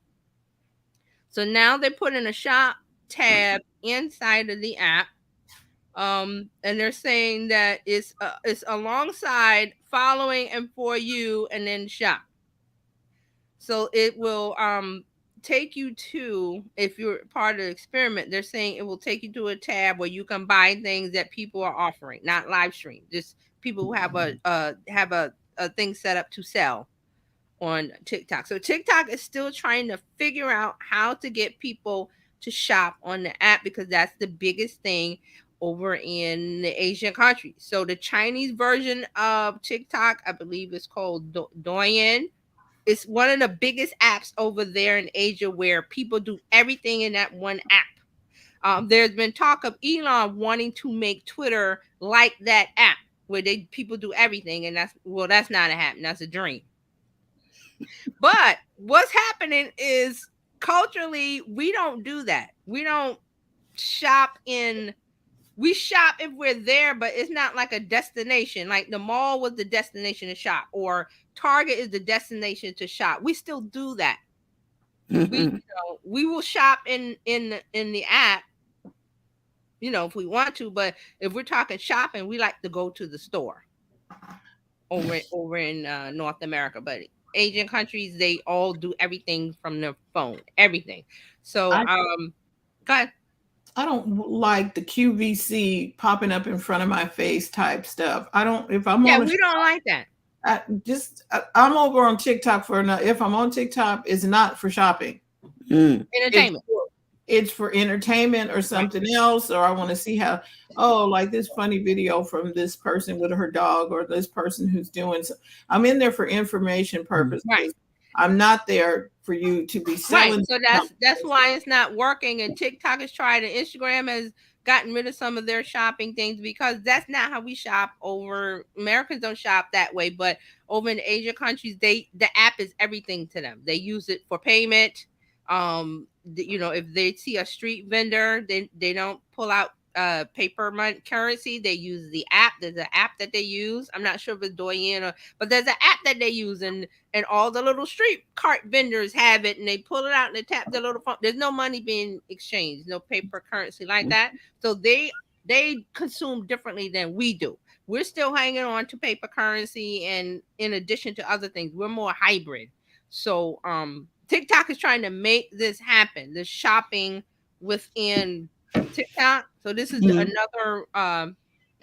So now they put in a shop tab inside of the app. And they're saying that it's alongside following and for you and then shop. So it will take you to, if you're part of the experiment, they're saying it will take you to a tab where you can buy things that people are offering, not live stream, just people who have a thing set up to sell on TikTok. So TikTok is still trying to figure out how to get people to shop on the app because that's the biggest thing over in the Asian countries. So the Chinese version of TikTok, I believe, is called Douyin. It's one of the biggest apps over there in Asia where people do everything in that one app. There's been talk of Elon wanting to make Twitter like that app where people do everything, and that's not a happen. That's a dream. But what's happening is culturally we don't do that. We don't shop in. We shop if we're there, but it's not like a destination. Like the mall was the destination to shop, or Target is the destination to shop. We still do that. We will shop in the app, if we want to. But if we're talking shopping, we like to go to the store over in North America. But Asian countries, they all do everything from their phone, everything. So go ahead. I don't like the QVC popping up in front of my face type stuff. I don't. If I'm Yeah, on, we don't like that. I'm over on TikTok for enough. If I'm on TikTok, it's not for shopping. Entertainment. It's for entertainment or something else, or I want to see how. Oh, like this funny video from this person with her dog, or this person who's doing. I'm in there for information purposes. Right. I'm not there for you to be selling. Right. So that's why it's not working. And TikTok has tried, and Instagram has gotten rid of some of their shopping things because that's not how we shop over. Americans don't shop that way, but over in Asia countries, the app is everything to them. They use it for payment. If they see a street vendor, they don't pull out paper money currency. They use the app. There's an app that they use. I'm not sure if it's Douyin but there's an app that they use, and all the little street cart vendors have it, and they pull it out and they tap their little phone. There's no money being exchanged, no paper currency like that. So they consume differently than we do. We're still hanging on to paper currency, and in addition to other things, we're more hybrid. So TikTok is trying to make this happen, this shopping within TikTok. So this is another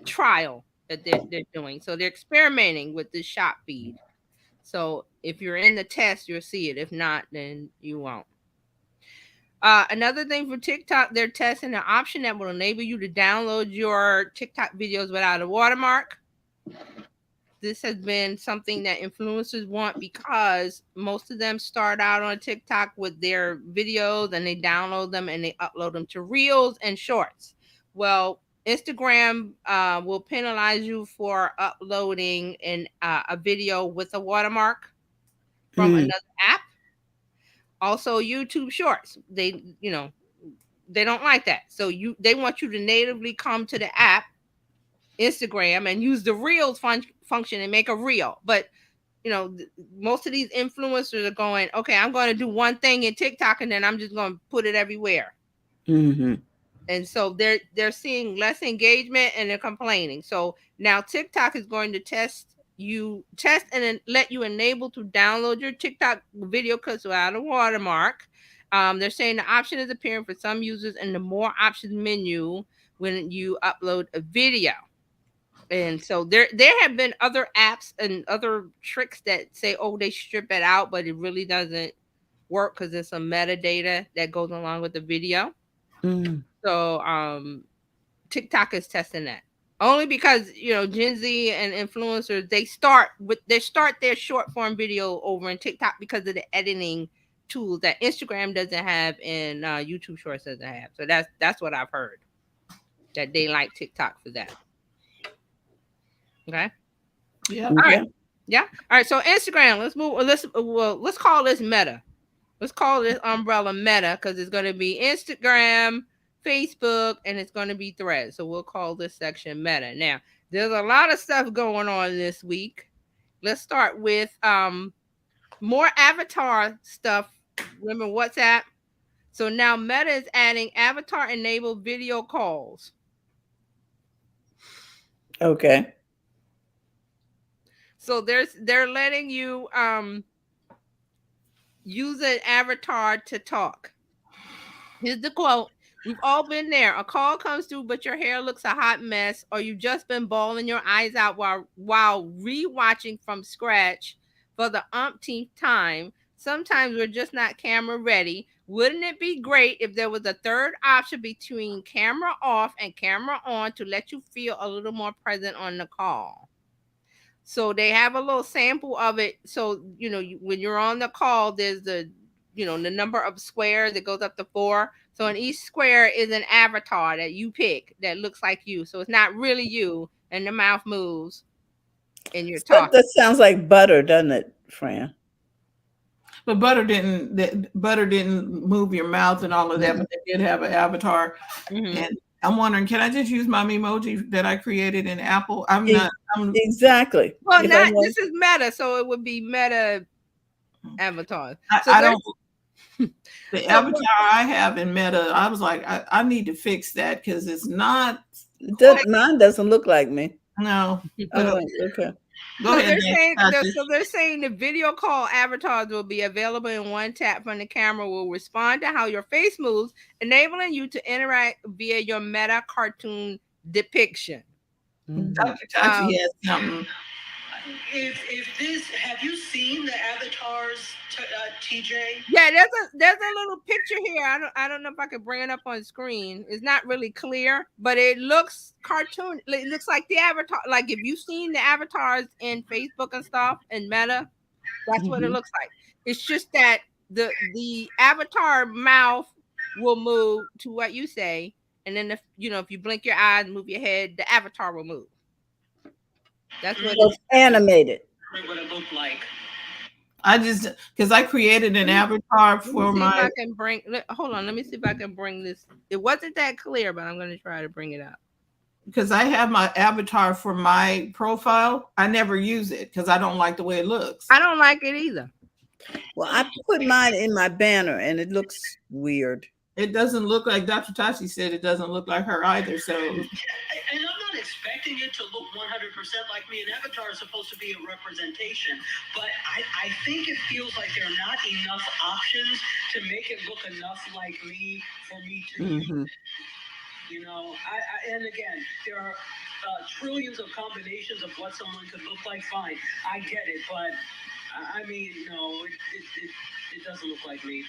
trial that they're doing. So they're experimenting with this shop feed. So if you're in the test, you'll see it. If not, then you won't. Another thing for TikTok, they're testing an option that will enable you to download your TikTok videos without a watermark. This has been something that influencers want because most of them start out on TikTok with their videos and they download them and they upload them to Reels and Shorts. Well, Instagram will penalize you for uploading a video with a watermark from another app. Also, YouTube Shorts, they don't like that. So they want you to natively come to the app, Instagram, and use the Reels function and make a reel. But most of these influencers are going, okay, I'm going to do one thing in TikTok and then I'm just going to put it everywhere. And so they're seeing less engagement and they're complaining. So now TikTok is going to test and then let you enable to download your TikTok video clips without a watermark. They're saying the option is appearing for some users in the more options menu when you upload a video. And so there have been other apps and other tricks that say, oh, they strip it out, but it really doesn't work because there's some metadata that goes along with the video. So TikTok is testing that. Only because Gen Z and influencers, they start their short form video over in TikTok because of the editing tools that Instagram doesn't have and YouTube Shorts doesn't have. So that's what I've heard, that they like TikTok for that. Okay. Yeah. All right. Yeah. All right. So Instagram. Let's move. Let's call this Meta. Let's call this umbrella Meta because it's going to be Instagram, Facebook, and it's going to be Threads. So we'll call this section Meta. Now, there's a lot of stuff going on this week. Let's start with more avatar stuff. Remember WhatsApp? So now Meta is adding avatar-enabled video calls. Okay. So they're letting you use an avatar to talk. Here's the quote. We've all been there. A call comes through, but your hair looks a hot mess, or you've just been bawling your eyes out while rewatching from scratch for the umpteenth time. Sometimes we're just not camera ready. Wouldn't it be great if there was a third option between camera off and camera on to let you feel a little more present on the call? So they have a little sample of it. So, when you're on the call, there's the number of squares that goes up to 4. So in each square is an avatar that you pick that looks like you. So it's not really you, and the mouth moves and you're talking. That sounds like butter, doesn't it, Fran? But butter didn't move your mouth and all of that, but they did have an avatar. And I'm wondering, can I just use my emoji that I created in Apple? Exactly. Well, this is Meta, so it would be Meta avatar. I don't. The avatar I have in Meta, I was like, I need to fix that because it's not. Mine doesn't look like me. No. Okay. Go ahead. They're saying the video call avatars will be available in one tap from the camera, will respond to how your face moves, enabling you to interact via your Meta cartoon depiction. Dr. Tachi has something. Have you seen the avatars, TJ? Yeah, there's a little picture here. I don't know if I could bring it up on screen. It's not really clear, but it looks cartoon. It looks like the avatar. Like if you've seen the avatars in Facebook and stuff and Meta, that's what it looks like. It's just that the avatar mouth will move to what you say, and then if you blink your eyes and move your head, the avatar will move. That's what it's animated. What it looked like. I just because I created an avatar for my. I can bring. Hold on, let me see if I can bring this. It wasn't that clear, but I'm going to try to bring it up. Because I have my avatar for my profile, I never use it because I don't like the way it looks. I don't like it either. Well, I put mine in my banner, and it looks weird. It doesn't look like Dr. Tachi said. It doesn't look like her either. So, and I'm not expecting it to look 100% like me. An avatar is supposed to be a representation, but I think it feels like there are not enough options to make it look enough like me for me to use it. And again, there are trillions of combinations of what someone could look like. Fine, I get it, but I mean, no, it doesn't look like me.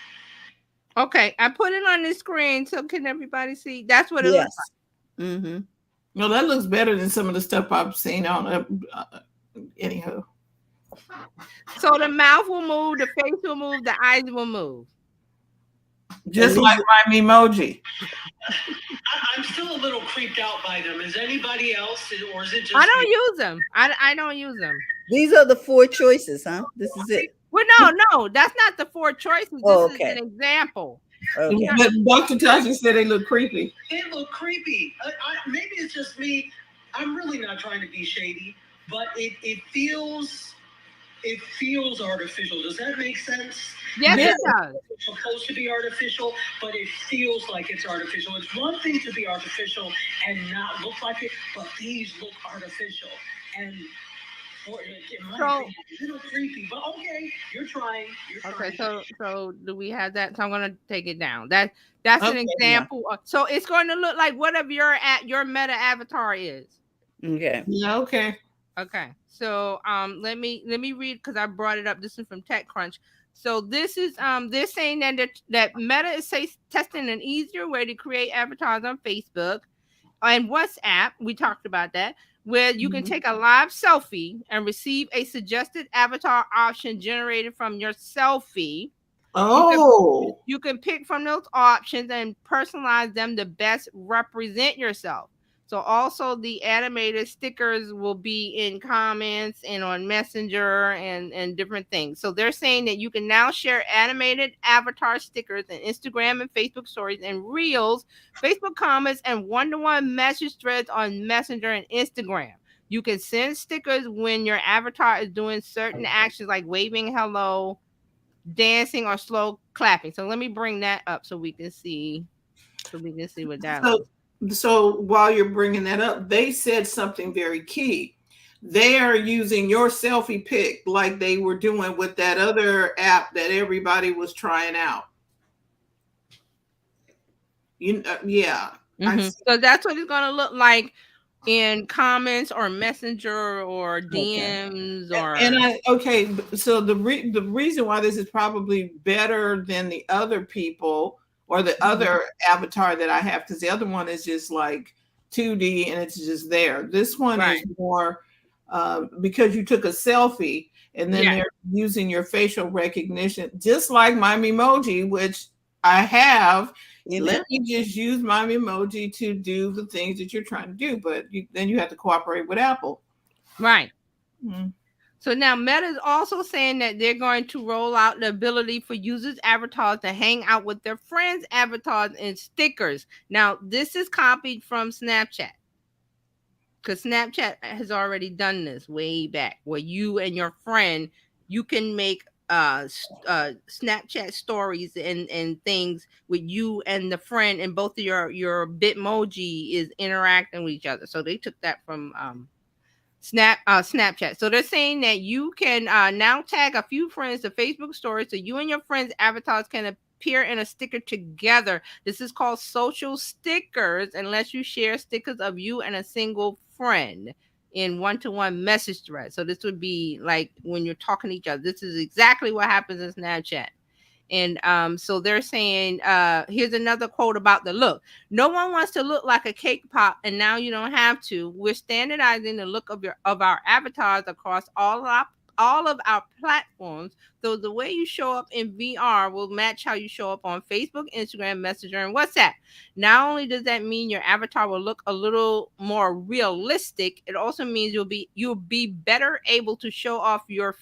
Okay, I put it on the screen, so can everybody see? That's what it looks like. Well, that looks better than some of the stuff I've seen on. Anywho. So the mouth will move, the face will move, the eyes will move. Just like my emoji. I'm still a little creeped out by them. Is anybody else, or is it just? I don't use them. I don't use them. These are the 4 choices, huh? This is it. Well, no, that's not the 4 choices. This is an example. Okay. But Dr. Tachi said they look creepy. They look creepy. Maybe it's just me. I'm really not trying to be shady, but it feels artificial. Does that make sense? Yes, it does. It's supposed to be artificial, but it feels like it's artificial. It's one thing to be artificial and not look like it, but these look artificial. And it's a little creepy, but okay, you're trying. Okay, so do we have that? So I'm gonna take it down. That's an example. So it's going to look like whatever your Meta avatar is. Okay. Yeah. Okay. Okay. So let me read because I brought it up. This is from TechCrunch. So this is they're saying that Meta is testing an easier way to create avatars on Facebook and WhatsApp. We talked about that, where you can take a live selfie and receive a suggested avatar option generated from your selfie. Oh, you can pick from those options and personalize them to best represent yourself. So also the animated stickers will be in comments and on Messenger and different things. So they're saying that you can now share animated avatar stickers in Instagram and Facebook stories and Reels, Facebook comments, and one-to-one message threads on Messenger and Instagram. You can send stickers when your avatar is doing certain actions like waving hello, dancing, or slow clapping. So let me bring that up so we can see what that So, looks. so while you're bringing that up, they said something very key. They are using your selfie pic like they were doing with that other app that everybody was trying out. Yeah, I Mm-hmm. So that's what it's gonna look like in comments or Messenger or Okay. DMs And or. so the reason why this is probably better than the other people or the Mhm. other avatar that I have, because the other one is just like 2D and it's just there. This one is Right. more because you took a selfie and then Yeah. they're using your facial recognition, just like my emoji, which I have. In Let it. me just use my emoji to do the things that you're trying to do, but then you have to cooperate with Apple. Right. Mm. So now Meta is also saying that they're going to roll out the ability for users' avatars to hang out with their friends' avatars and stickers. Now, this is copied from Snapchat because Snapchat has already done this way back, where you and your friend you can make Snapchat stories and things with you and the friend, and both of your Bitmoji is interacting with each other. So they took that from Snapchat. So they're saying that you can now tag a few friends to Facebook stories, so you and your friends' avatars can appear in a sticker together. This is called social stickers, unless you share stickers of you and a single friend in one-to-one message thread. So this would be like when you're talking to each other. This is exactly what happens in Snapchat. And so they're saying, here's another quote about the look. No one wants to look like a cake pop, and now you don't have to. We're standardizing the look of our avatars across all of our platforms. So the way you show up in VR will match how you show up on Facebook, Instagram, Messenger, and WhatsApp. Not only does that mean your avatar will look a little more realistic, it also means you'll be better able to show off your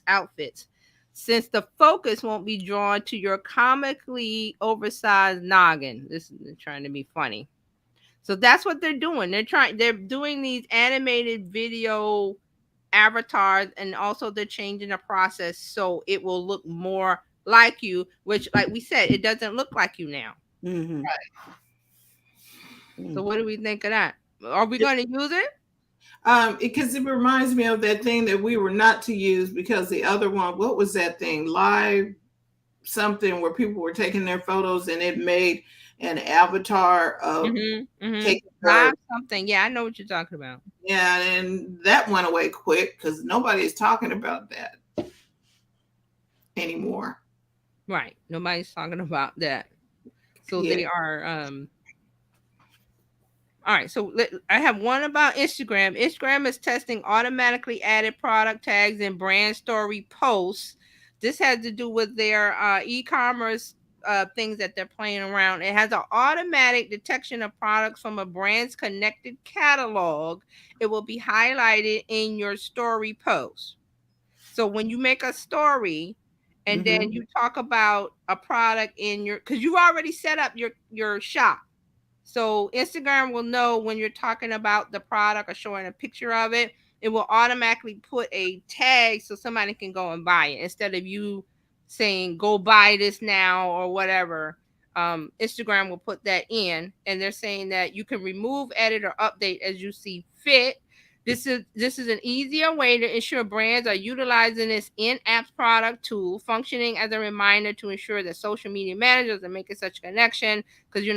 outfits, since the focus won't be drawn to your comically oversized noggin. This is trying to be funny. So that's what they're doing. They're doing these animated video avatars, and also they're changing the process so it will look more like you, which, like we said, it doesn't look like you now. Mm-hmm. So Mm. what do we think of that? Are we going to use it? Because it reminds me of that thing that we were not to use because the other one, what was that thing? Live something where people were taking their photos and it made an avatar of Mm-hmm. taking Live their, something. Yeah, I know what you're talking about. yeah, and that went away quick because nobody is talking about that anymore. Right. Nobody's talking about that. So Yeah. they are all right, so I have one about Instagram. Instagram is testing automatically added product tags and brand story posts. This has to do with their e-commerce things that they're playing around. It has an automatic detection of products from a brand's connected catalog. It will be highlighted in your story post. So when you make a story and Mm-hmm. then you talk about a product in your, because you've already set up your shop, so Instagram will know when you're talking about the product or showing a picture of it. It will automatically put a tag so somebody can go and buy it instead of you saying go buy this now or whatever. Instagram will put that in, and they're saying that you can remove, edit, or update as you see fit. This is an easier way to ensure brands are utilizing this in-app product tool, functioning as a reminder to ensure that social media managers are making such a connection, because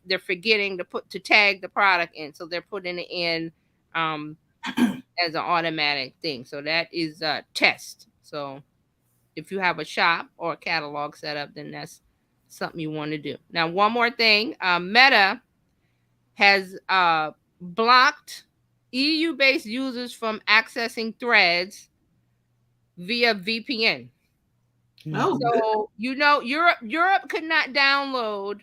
they're forgetting to tag the product in, so they're putting it in um, as an automatic thing. So that is a test. So if you have a shop or a catalog set up, then that's something you want to do. Now, one more thing, Meta has blocked EU-based users from accessing threads via VPN. Oh, Mm-hmm. good. So Europe could not download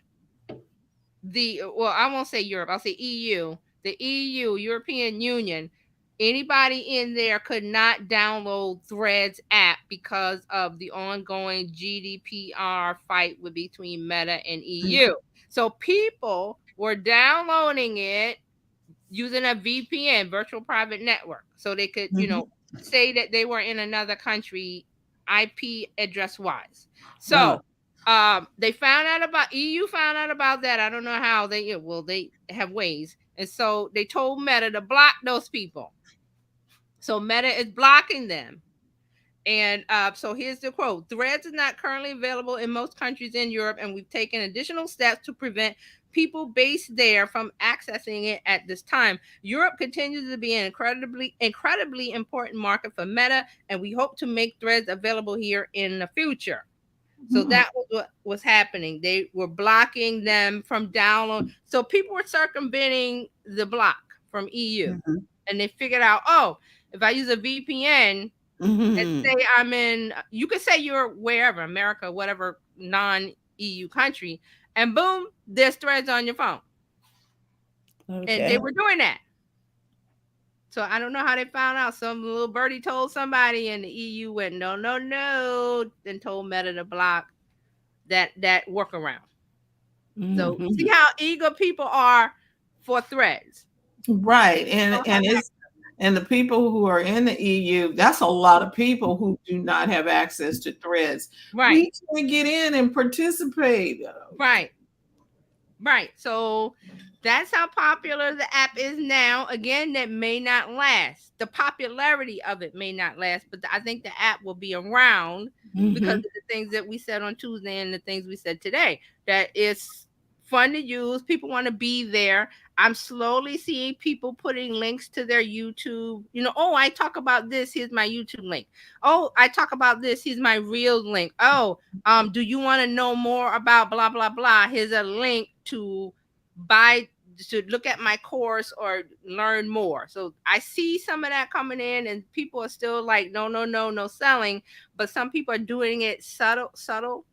the, well, I won't say Europe, I'll say EU, the EU, European Union, anybody in there could not download Threads app because of the ongoing GDPR fight between Meta and EU. So people were downloading it using a VPN, virtual private network, so they could, say that they were in another country, IP address wise. So they found out about EU, found out about that. I don't know how they have ways, and so they told Meta to block those people. So Meta is blocking them. And so here's the quote: Threads is not currently available in most countries in Europe, and we've taken additional steps to prevent people based there from accessing it at this time. Europe continues to be an incredibly important market for Meta, and we hope to make Threads available here in the future. So that was what was happening. They were blocking them from download. So people were circumventing the block from EU, and they figured out, oh, if I use a VPN and say I'm in, you could say you're wherever, America, whatever non-EU country, and boom, there's Threads on your phone. Okay. And they were doing that. So I don't know how they found out. Some little birdie told somebody, and the EU went, no, then told Meta to block that workaround. So see how eager people are for Threads. Right. And the people who are in the EU, that's a lot of people who do not have access to Threads. Right. We can get in and participate. Right. So that's how popular the app is now. Again, that may not last. The popularity of it may not last, but I think the app will be around because of the things that we said on Tuesday and the things we said today. That it's fun to use. People want to be there. I'm slowly seeing people putting links to their YouTube. Oh, I talk about this. Here's my YouTube link. Oh, I talk about this. Here's my Reels link. Oh, do you want to know more about blah, blah, blah? Here's a link to look at my course or learn more. So I see some of that coming in, and people are still like, no selling. But some people are doing it subtle,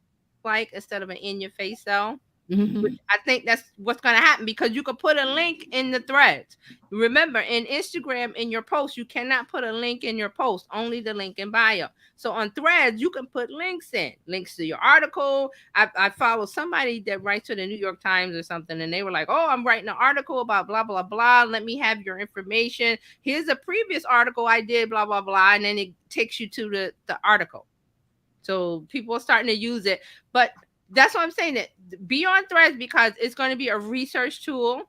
like instead of an in your face sell. Which I think that's what's going to happen, because you could put a link in the Threads. Remember, in Instagram, in your post, you cannot put a link in your post, only the link in bio. So on Threads, you can put links to your article. I follow somebody that writes to the New York Times or something, and they were like, oh, I'm writing an article about blah, blah, blah. Let me have your information. Here's a previous article I did, blah, blah, blah. And then it takes you to the article. So people are starting to use it. But that's what I'm saying, that be on Threads, because it's going to be a research tool.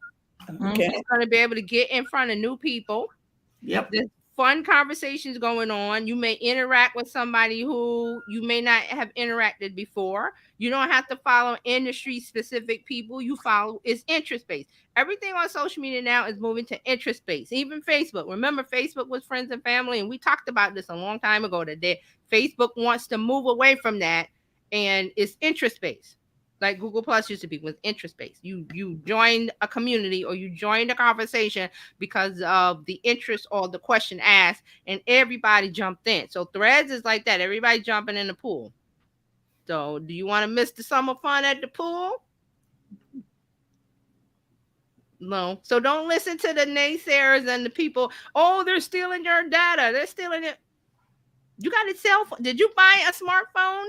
Okay. It's going to be able to get in front of new people. Yep. There's fun conversations going on. You may interact with somebody who you may not have interacted before. You don't have to follow industry specific people. You follow, it's interest based. Everything on social media now is moving to interest based. Even Facebook. Remember, Facebook was friends and family, and we talked about this a long time ago, that Facebook wants to move away from that. And it's interest-based, like Google Plus used to be, with interest-based. You joined a community or you joined a conversation because of the interest or the question asked, and everybody jumped in. So Threads is like that. Everybody jumping in the pool. So do you want to miss the summer fun at the pool? No. So don't listen to the naysayers and the people, oh, they're stealing your data. They're stealing it. You got a cell phone. Did you buy a smartphone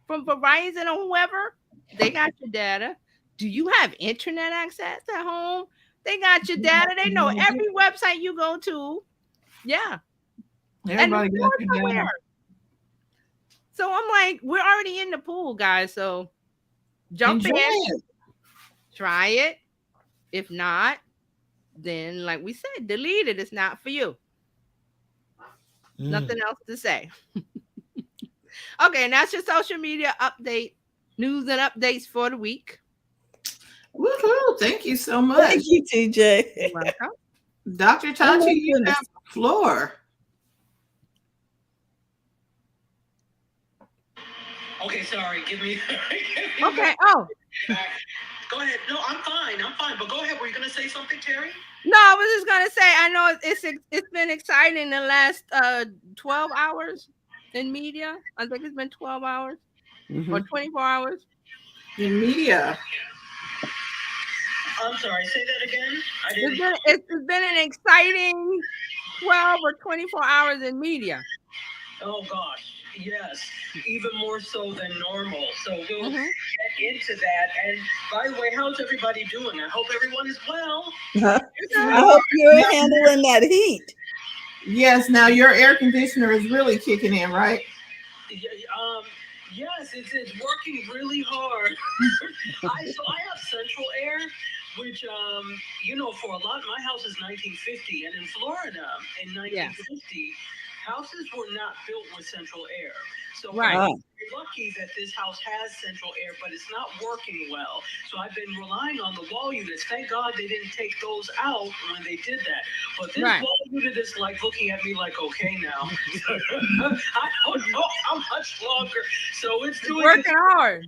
from Verizon or whoever? They got your data. Do you have internet access at home? They got your data. They know every website you go to. Yeah. Everybody got your data. So I'm like, we're already in the pool, guys. So jump in. Try it. If not, then like we said, delete it. It's not for you. Nothing else to say. Okay, and that's your social media update, news and updates for the week. Woohoo! Thank you so much. Thank you, TJ. You're welcome. Dr. Tachi, you have the floor. Okay, sorry. Give me. Okay. Oh. Go ahead. No, I'm fine. But go ahead. Were you going to say something, Terry? No, I was just gonna say, I know it's been exciting the last 12 hours in media. I think it's been 12 hours or 24 hours in media. I'm sorry, say that again. I It's didn't. been an exciting 12 or 24 hours in media. Oh gosh, yes, even more so than normal. So we'll Mhm. get into that. And by the way, how's everybody doing? I hope everyone is well. I Okay. hope you're Now, handling that heat. yes, now your air conditioner is really kicking in, right? Yeah, yes, it's working really hard. I have central air, which for a lot, my house is 1950, and in Florida in Yeah. 1950, houses were not built with central air. So Right. Ah, we're lucky that this house has central air, but it's not working well. So I've been relying on the wall units. Thank God they didn't take those out when they did that. But this Right. wall unit is like looking at me like, okay, now. I don't know how much longer. So it's doing Working hard.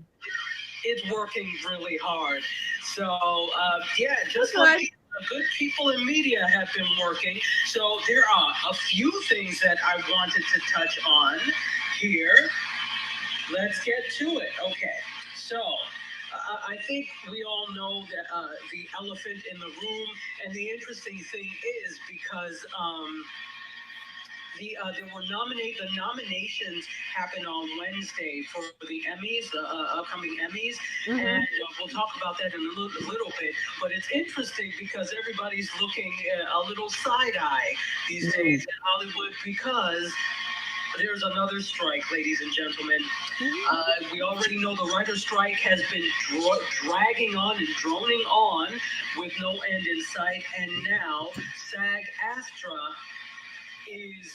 it's working really hard. So yeah, just Good. like good people in media have been working. So there are a few things that I wanted to touch on here. Let's get to it. Okay, so I think we all know that the elephant in the room, and the interesting thing is because the nominations happen on Wednesday for the Emmys, the upcoming Emmys, Mhm. and we'll talk about that in a little bit. But it's interesting because everybody's looking a little side eye these days in Hollywood because there's another strike, ladies and gentlemen. We already know the writer's strike has been dragging on and droning on with no end in sight, and now SAG-AFTRA is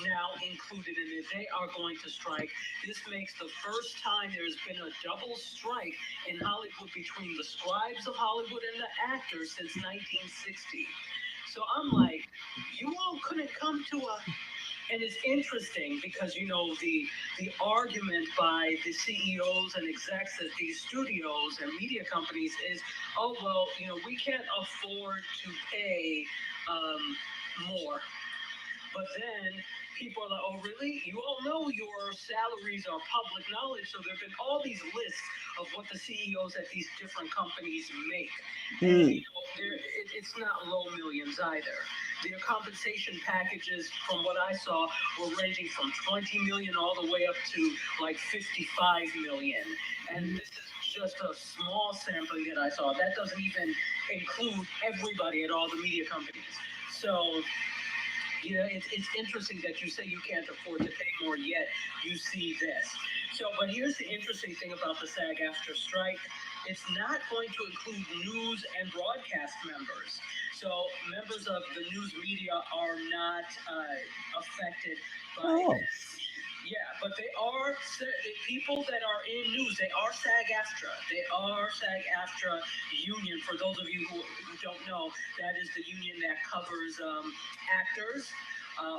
now included in it. They are going to strike. This makes the first time there's been a double strike in Hollywood between the scribes of Hollywood and the actors since 1960. So I'm like, you all couldn't come to a and it's interesting because the argument by the CEOs and execs at these studios and media companies is, oh well, we can't afford to pay more. But then people are like, oh, really? You all know your salaries are public knowledge. So there have been all these lists of what the CEOs at these different companies make. And it's not low millions either. Their compensation packages, from what I saw, were ranging from 20 million all the way up to like 55 million. And this is just a small sampling that I saw. That doesn't even include everybody at all the media companies. So it's interesting that you say you can't afford to pay more, yet you see this. So, but here's the interesting thing about the SAG-AFTRA strike. It's not going to include news and broadcast members. So members of the news media are not affected by this. Yeah, but they are the people that are in news. They are SAG-AFTRA. They are SAG-AFTRA union. For those of you who don't know, that is the union that covers actors,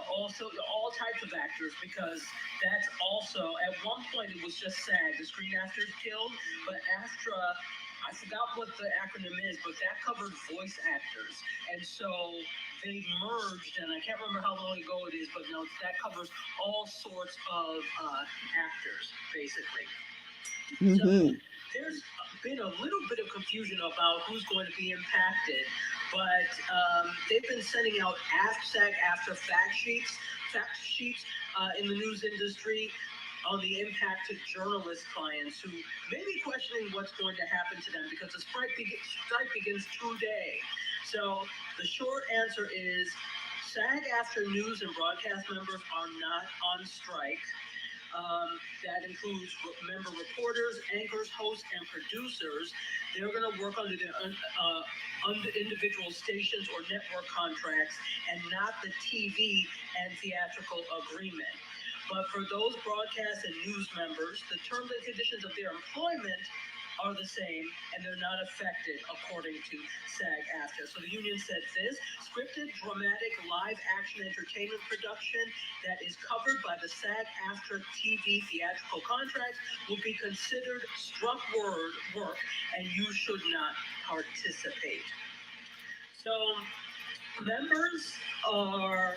also all types of actors, because that's also at one point it was just SAG, the Screen Actors Guild, but AFTRA, I forgot what the acronym is, but that covered voice actors, and so they merged, and I can't remember how long ago it is, but no, that covers all sorts of actors, basically. So there's been a little bit of confusion about who's going to be impacted, but they've been sending out SAG-AFTRA fact sheets in the news industry on the impact to journalist clients who may be questioning what's going to happen to them because the strike begins today. So the short answer is SAG-AFTRA news and broadcast members are not on strike. That includes member reporters, anchors, hosts, and producers. They're going to work under individual stations or network contracts and not the TV and theatrical agreement. But for those broadcast and news members, the terms and conditions of their employment are the same and they're not affected according to SAG-AFTRA. So the union said this: scripted, dramatic, live action entertainment production that is covered by the SAG-AFTRA TV theatrical contracts will be considered struck work and you should not participate. So members are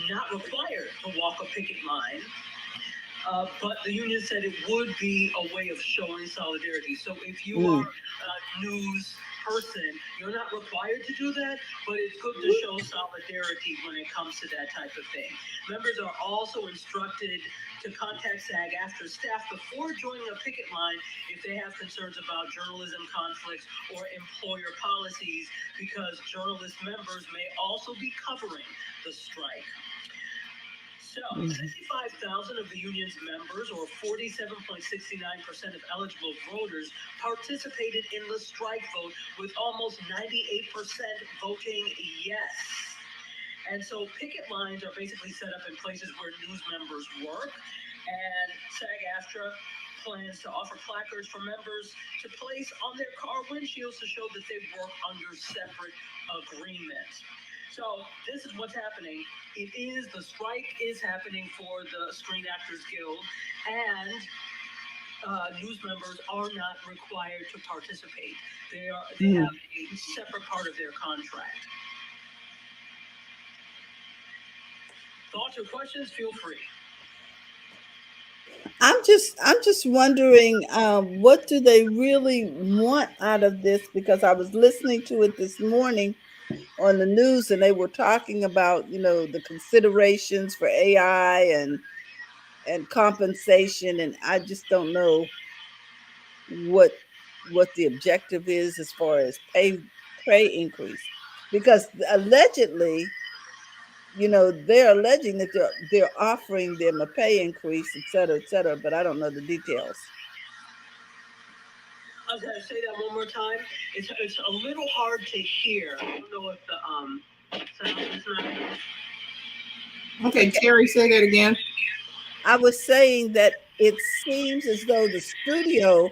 not required to walk a picket line. But the union said it would be a way of showing solidarity. So if you are news person. You're not required to do that, but it's good to show solidarity when it comes to that type of thing. Members are also instructed to contact SAG-AFTRA staff before joining a picket line if they have concerns about journalism conflicts or employer policies, because journalist members may also be covering the strike. So, 65,000 of the union's members, or 47.69% of eligible voters, participated in the strike vote, with almost 98% voting yes. And so picket lines are basically set up in places where news members work, and SAG-AFTRA plans to offer placards for members to place on their car windshields to show that they work under separate agreements. So this is what's happening. The strike is happening for the Screen Actors Guild, and news members are not required to participate. They have a separate part of their contract. Thoughts or questions? Feel free. I'm just wondering, what do they really want out of this? Because I was listening to it this morning on the news, and they were talking about, the considerations for AI and compensation, and I just don't know what the objective is as far as pay increase, because allegedly, they're alleging that they're offering them a pay increase, et cetera, but I don't know the details. I was going to say that one more time. It's a little hard to hear. I don't know if the sound is not. Okay, Terry, say that again. I was saying that it seems as though the studio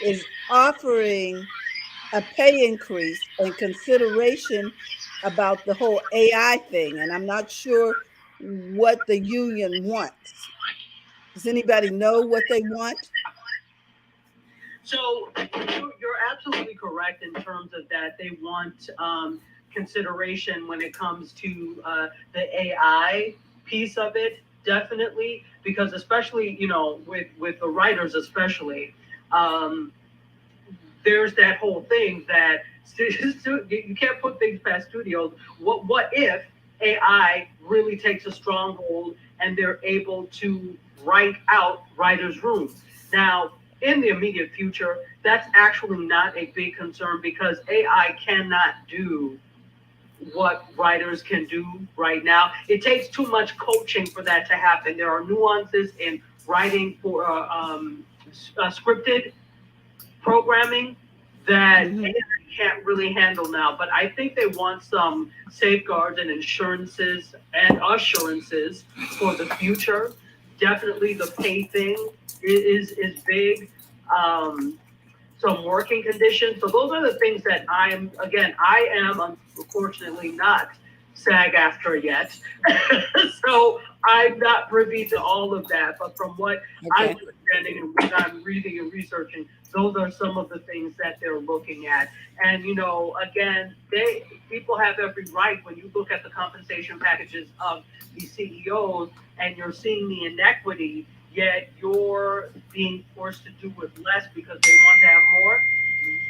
is offering a pay increase and consideration about the whole AI thing, and I'm not sure what the union wants. Does anybody know what they want? So you're absolutely correct in terms of that. They want consideration when it comes to the AI piece of it, definitely, because especially with the writers, especially. There's that whole thing that you can't put things past studios. What if AI really takes a stronghold and they're able to write out writers' rooms? Now, in the immediate future, that's actually not a big concern because AI cannot do what writers can do right now. It takes too much coaching for that to happen. There are nuances in writing for scripted programming that AI can't really handle now. But I think they want some safeguards and assurances for the future. Definitely the pay thing is big. Some working conditions. So those are the things that I am unfortunately not SAG-AFTRA yet. So I'm not privy to all of that. But from what I'm understanding and what I'm reading and researching, those are some of the things that they're looking at. And again, people have every right when you look at the compensation packages of the CEOs and you're seeing the inequity, yet you're being forced to do with less because they want to have more.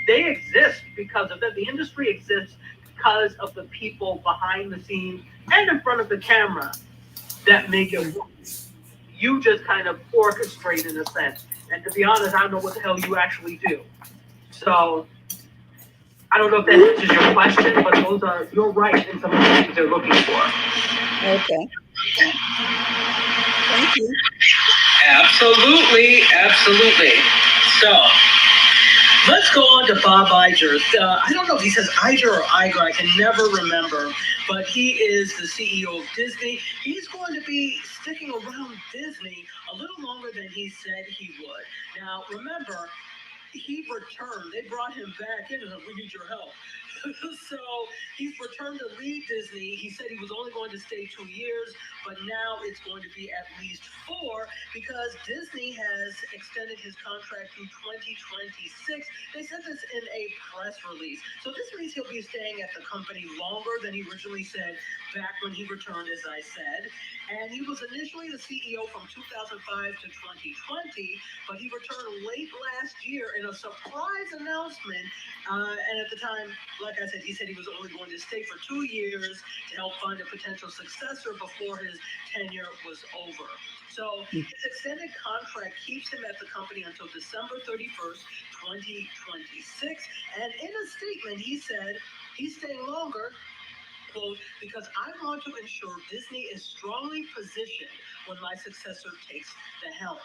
They exist because of that. The industry exists because of the people behind the scenes and in front of the camera that make it work. You just kind of orchestrate in a sense. And to be honest, I don't know what the hell you actually do. So I don't know if that answers your question, but you're right in some of the things they're looking for. Okay. Thank you. Absolutely. So let's go on to Bob Iger. I don't know if he says Iger or Iger. I can never remember. But he is the CEO of Disney. He's going to be sticking around Disney a little longer than he said he would. Now, remember, he returned. They brought him back in and said, we need your help. So he's returned to lead Disney. He said he was only going to stay 2 years, but now it's going to be at least 4 because Disney has extended his contract through 2026. They said this in a press release. So this means he'll be staying at the company longer than he originally said back when he returned, as I said. And he was initially the CEO from 2005 to 2020, but he returned late last year in in a surprise announcement. And at the time, like I said, he said he was only going to stay for 2 years to help find a potential successor before his tenure was over. So his extended contract keeps him at the company until December 31st, 2026. And in a statement, he said he's staying longer, quote, because I want to ensure Disney is strongly positioned when my successor takes the helm.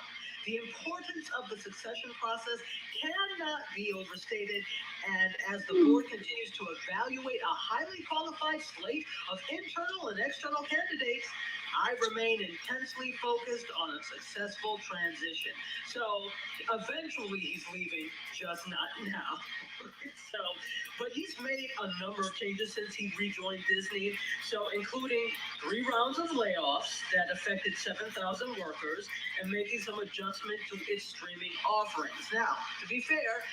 The importance of the succession process cannot be overstated, and as the board continues to evaluate a highly qualified slate of internal and external candidates, I remain intensely focused on a successful transition. So eventually he's leaving, just not now. So, but he's made a number of changes since he rejoined Disney. So, including 3 rounds of layoffs that affected 7,000 workers and making some adjustment to its streaming offerings. Now, to be fair,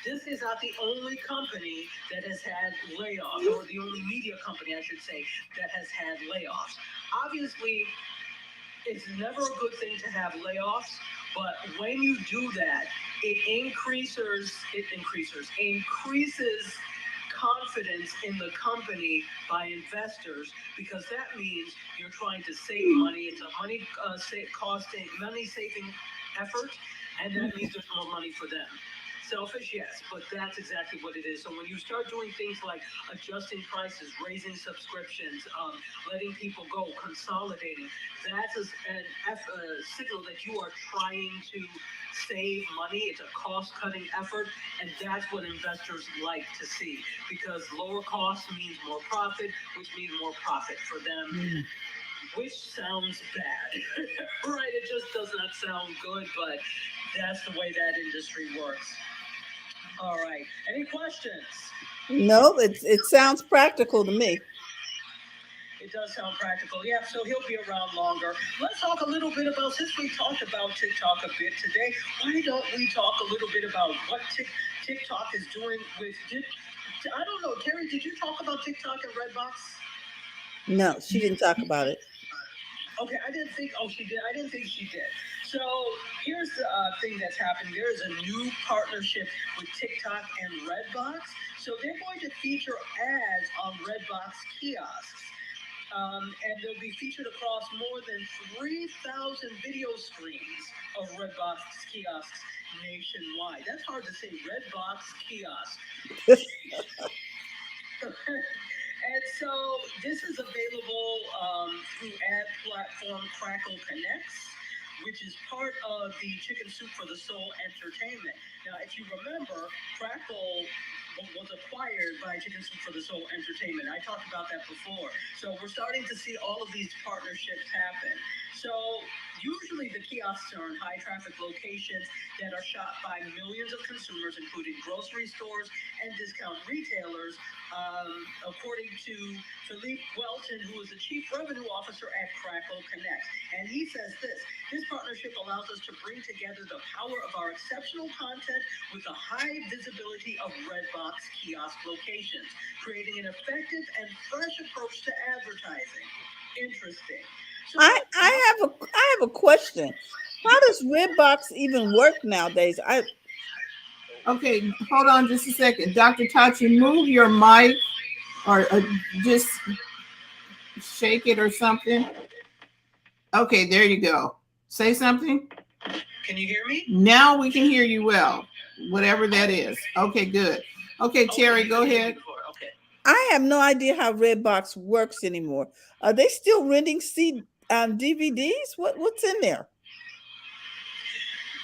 Disney is not the only company that has had layoffs, or the only media company, I should say, that has had layoffs. Obviously, it's never a good thing to have layoffs, but when you do that, it increases confidence in the company by investors, because that means you're trying to save money. It's a money saving effort, and that means there's more money for them. Selfish, yes, but that's exactly what it is. So when you start doing things like adjusting prices, raising subscriptions, letting people go, consolidating, that's a signal that you are trying to save money. It's a cost-cutting effort, and that's what investors like to see, because lower costs means more profit, which means more profit for them. Which sounds bad, right? It just does not sound good, but that's the way that industry works. All right. Any questions? No, it sounds practical to me. It does sound practical. Yeah, so he'll be around longer. Let's talk a little bit about, since we talked about TikTok a bit today, why don't we talk a little bit about what TikTok is doing with, I don't know, Terry, did you talk about TikTok and Redbox? No, she didn't talk about it. Okay, I didn't think, oh, she did. I didn't think she did. So here's the thing that's happening. There is a new partnership with TikTok and Redbox. So they're going to feature ads on Redbox kiosks. And they'll be featured across more than 3,000 video screens of Redbox kiosks nationwide. That's hard to say, Redbox kiosk. And so this is available through ad platform Crackle Connects, which is part of the Chicken Soup for the Soul Entertainment. Now, if you remember, Crackle was acquired by Chicken Soup for the Soul Entertainment. I talked about that before. So we're starting to see all of these partnerships happen. So usually the kiosks are in high traffic locations that are shot by millions of consumers, including grocery stores and discount retailers, according to Philippe Welton, who is the Chief Revenue Officer at Crackle Connect. And he says this partnership allows us to bring together the power of our exceptional content with the high visibility of Redbox kiosk locations, creating an effective and fresh approach to advertising. Interesting. So I have a question. How does Redbox even work nowadays? Okay, hold on just a second. Dr. Tachi, move your mic, or just shake it or something. Okay, there you go. Say something. Can you hear me? Now we can hear you well, whatever that is. Okay, good. Okay, Terry, go ahead. Okay. I have no idea how Redbox works anymore. Are they still renting DVDs? What's in there?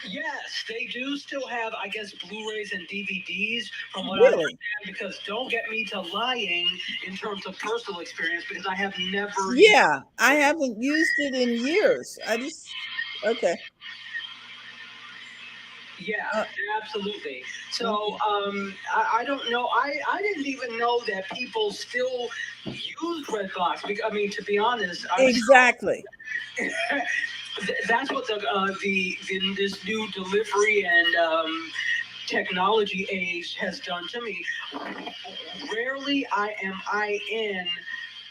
Yes, they do still have, I guess, Blu-rays and DVDs, from what I Really? understand, because don't get me to lying in terms of personal experience, because I have never. Yeah, I haven't used it in years. Okay. Yeah, absolutely. So I don't know. I didn't even know that people still use Redbox. Because, I mean, to be honest, Exactly. That's what this new delivery and technology age has done to me. Rarely am I in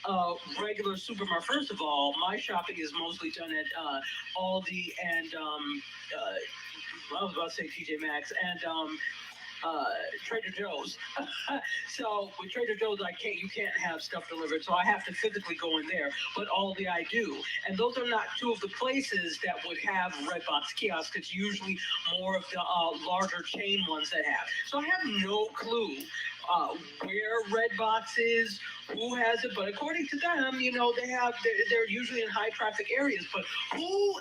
a regular supermarket. First of all, my shopping is mostly done at Aldi and I was about to say TJ Maxx and Trader Joe's. So with Trader Joe's, you can't have stuff delivered, so I have to physically go in there. But Aldi, I do, and those are not two of the places that would have Redbox kiosks. It's usually more of the larger chain ones that have. So I have no clue where Redbox is, who has it, but according to them, they're usually in high traffic areas. But who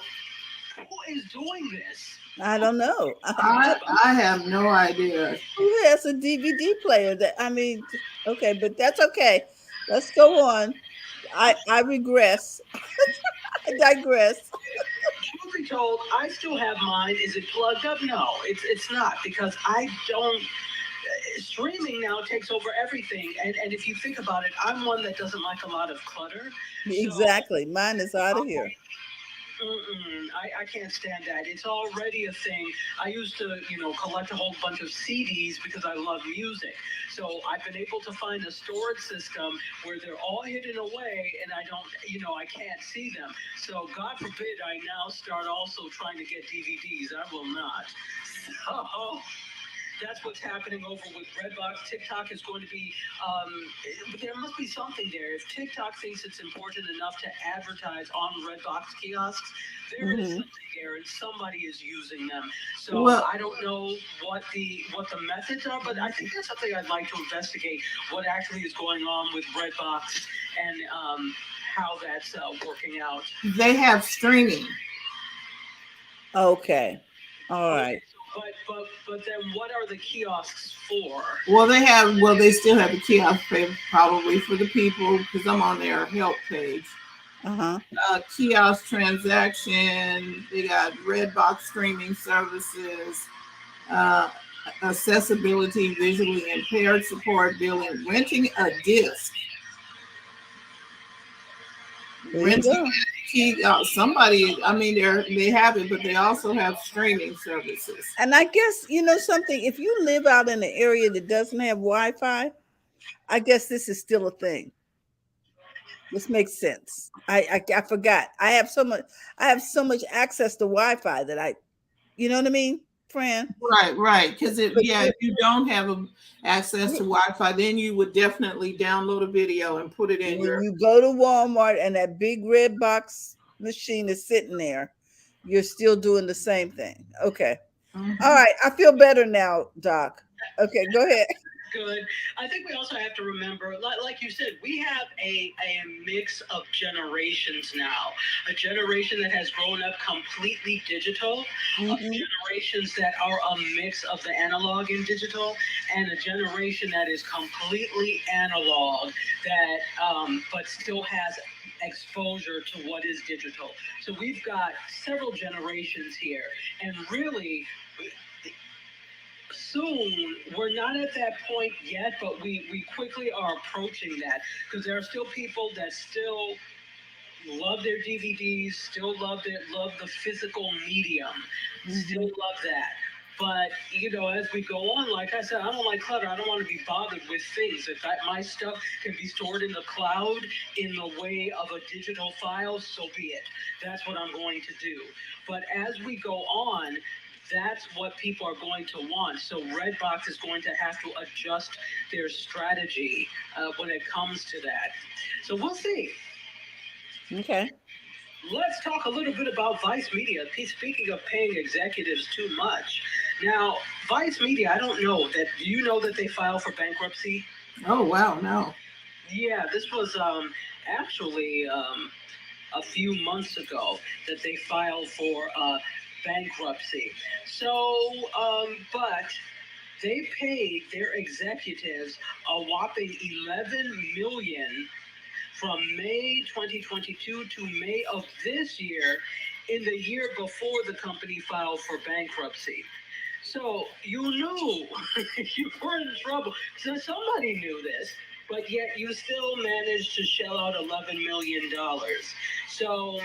is doing this? I don't know. I have no idea. Who has a DVD player that, I mean, okay, but that's okay. Let's go on. I regress. I digress. Truth be told, I still have mine. Is it plugged up? No, it's not, because I don't. Streaming now takes over everything, and if you think about it, I'm one that doesn't like a lot of clutter. Exactly. Mine is out of here. I can't stand that. It's already a thing. I used to, collect a whole bunch of CDs because I love music. So I've been able to find a storage system where they're all hidden away and I can't see them. So God forbid I now start also trying to get DVDs. I will not. So that's what's happening over with Redbox. TikTok is going to be, there must be something there. If TikTok thinks it's important enough to advertise on Redbox kiosks, there is something there, and somebody is using them. So I don't know what the methods are, but I think that's something I'd like to investigate. What actually is going on with Redbox and how that's working out. They have streaming. Okay. All right. But then what are the kiosks for? Well, they still have the kiosk probably for the people, because I'm on their help page. Kiosk transaction. They got Redbox streaming services, accessibility, visually impaired support, billing, renting a disc. Somebody, I mean, they have it, but they also have streaming services. And I guess, something, if you live out in an area that doesn't have Wi-Fi, I guess this is still a thing. This makes sense. I forgot. I have so much access to Wi-Fi that you know what I mean, Fran? Right. Because if you don't have access to Wi-Fi, then you would definitely download a video and put it in when you go to Walmart and that big red box machine is sitting there, you're still doing the same thing. Okay. All right. I feel better now, Doc. Okay, go ahead. Good. I think we also have to remember, like you said, we have a mix of generations now. A generation that has grown up completely digital, generations that are a mix of the analog and digital, and a generation that is completely analog that but still has exposure to what is digital. So we've got several generations here, and really soon, we're not at that point yet, but we quickly are approaching that, because there are still people that still love their DVDs, still love the physical medium, still love that. But as we go on, like I said, I don't like clutter. I don't want to be bothered with things. If my stuff can be stored in the cloud in the way of a digital file, so be it. That's what I'm going to do. But as we go on, that's what people are going to want. So Redbox is going to have to adjust their strategy when it comes to that. So we'll see. Okay. Let's talk a little bit about Vice Media. Speaking of paying executives too much. Now, Vice Media, I don't know that. Do you know that they filed for bankruptcy? Oh, wow, no. Yeah, this was actually a few months ago that they filed for bankruptcy. So, but they paid their executives a whopping $11 million from May 2022 to May of this year, in the year before the company filed for bankruptcy. So you knew you were in trouble. So somebody knew this, but yet you still managed to shell out $11 million. So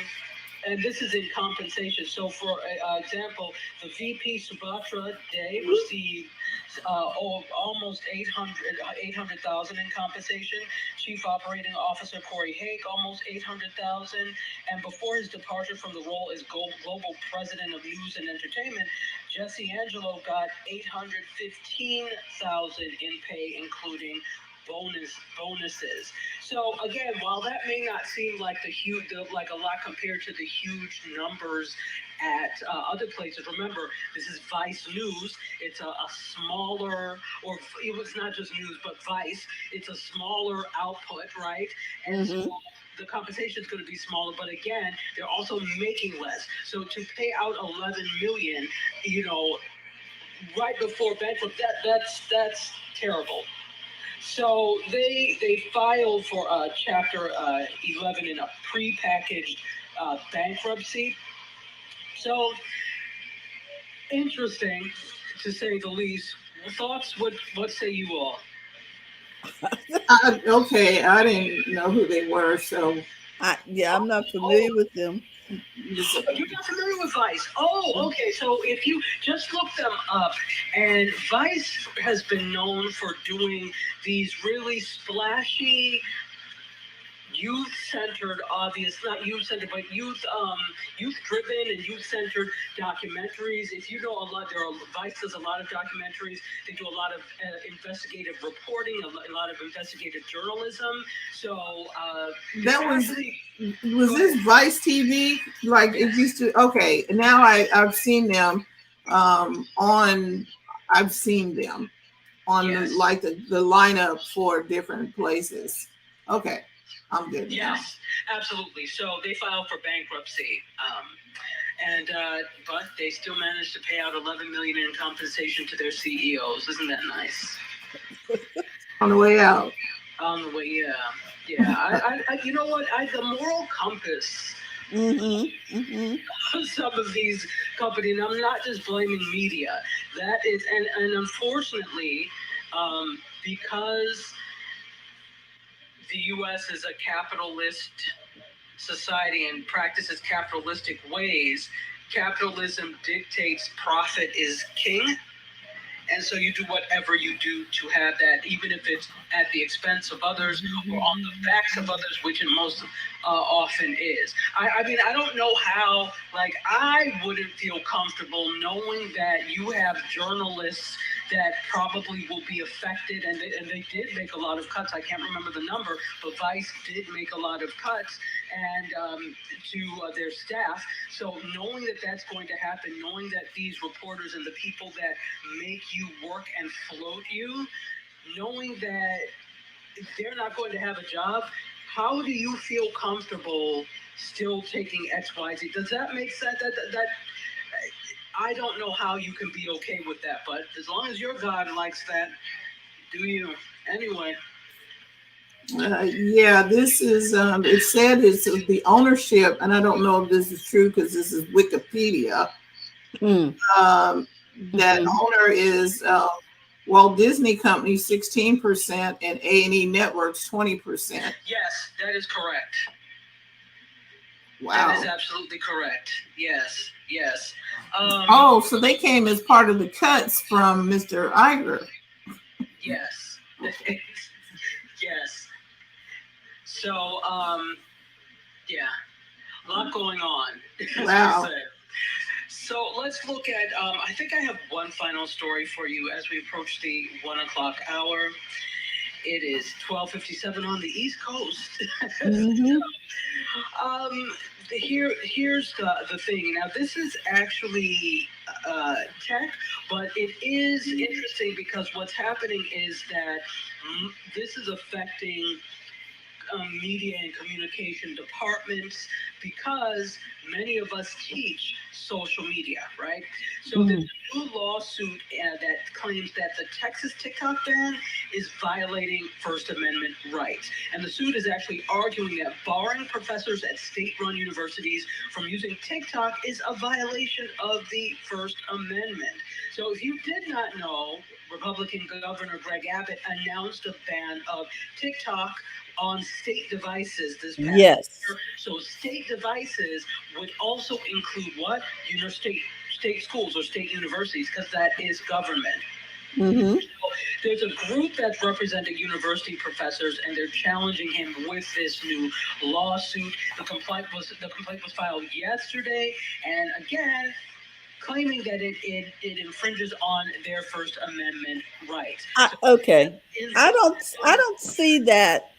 and this is in compensation. So, for example, the VP Subhatra Day received almost 800,000 in compensation. Chief Operating Officer Corey Hake, almost 800,000. And before his departure from the role as Global President of News and Entertainment, Jesse Angelo got 815,000 in pay, including bonuses. So again, while that may not seem like like a lot compared to the huge numbers at other places, remember this is Vice News. It's a smaller, or it was not just news, but Vice. It's a smaller output, right? And so the compensation is going to be smaller, but again, they're also making less. So to pay out 11 million, right before bankruptcy, that's terrible. So they filed for Chapter 11 in a prepackaged bankruptcy. So interesting, to say the least. Thoughts? What say you all? Okay, I didn't know who they were, so I'm not familiar with them. You're not familiar with Vice? Oh, okay. So if you just look them up, and Vice has been known for doing these really splashy, youth-centered, not youth-centered, but youth-driven and youth-centered documentaries. If you know a lot, Vice does a lot of documentaries. They do a lot of investigative reporting, a lot of investigative journalism. So that was this Vice TV? Like it used to. Okay, now I've seen them I've seen them on Yes. the lineup for different places. Okay, I'm good now. Yes, absolutely. So they filed for bankruptcy, but they still managed to pay out 11 million in compensation to their CEOs. Isn't that nice? On the way out. On the way, yeah. I you know what? The moral compass. Some of these companies, and I'm not just blaming media. That is, and unfortunately, because the U.S. is a capitalist society and practices capitalistic ways, capitalism dictates profit is king. And so you do whatever you do to have that, even if it's at the expense of others or on the backs of others, which it most often is. I mean, I don't know how, like, I wouldn't feel comfortable knowing that you have journalists that probably will be affected, and they did make a lot of cuts. I can't remember the number, but Vice did make a lot of cuts and to their staff. So knowing that that's going to happen, knowing that these reporters and the people that make you work and float you, knowing that they're not going to have a job, how do you feel comfortable still taking X, Y, Z? Does that make sense? That I don't know how you can be okay with that, but as long as your God likes that, do you? Anyway. Yeah, this is, it said it's the ownership, and I don't know if this is true because this is Wikipedia. That owner is Walt Disney Company 16% and A&E Networks 20%. Yes, that is correct. Wow. That is absolutely correct. Yes. So they came as part of the cuts from Mr. Iger. Yes. Yes. So, yeah, a lot going on. Wow. So let's look at, I think I have one final story for you as we approach the 1 o'clock hour. It is 12:57 on the East Coast. Here's the thing. Now, this is actually tech, but it is interesting because what's happening is that this is affecting media and communication departments because many of us teach social media, right? So there's a new lawsuit that claims that the Texas TikTok ban is violating First Amendment rights. And the suit is actually arguing that barring professors at state-run universities from using TikTok is a violation of the First Amendment. So if you did not know, Republican Governor Greg Abbott announced a ban of TikTok on state devices this past Yes. year. So state devices would also include what? State schools or state universities, because that is government. Mm-hmm. There's a group that's representing university professors, and they're challenging him with this new lawsuit. The complaint was filed yesterday, and again, claiming that it infringes on their First Amendment rights. Okay. I don't see that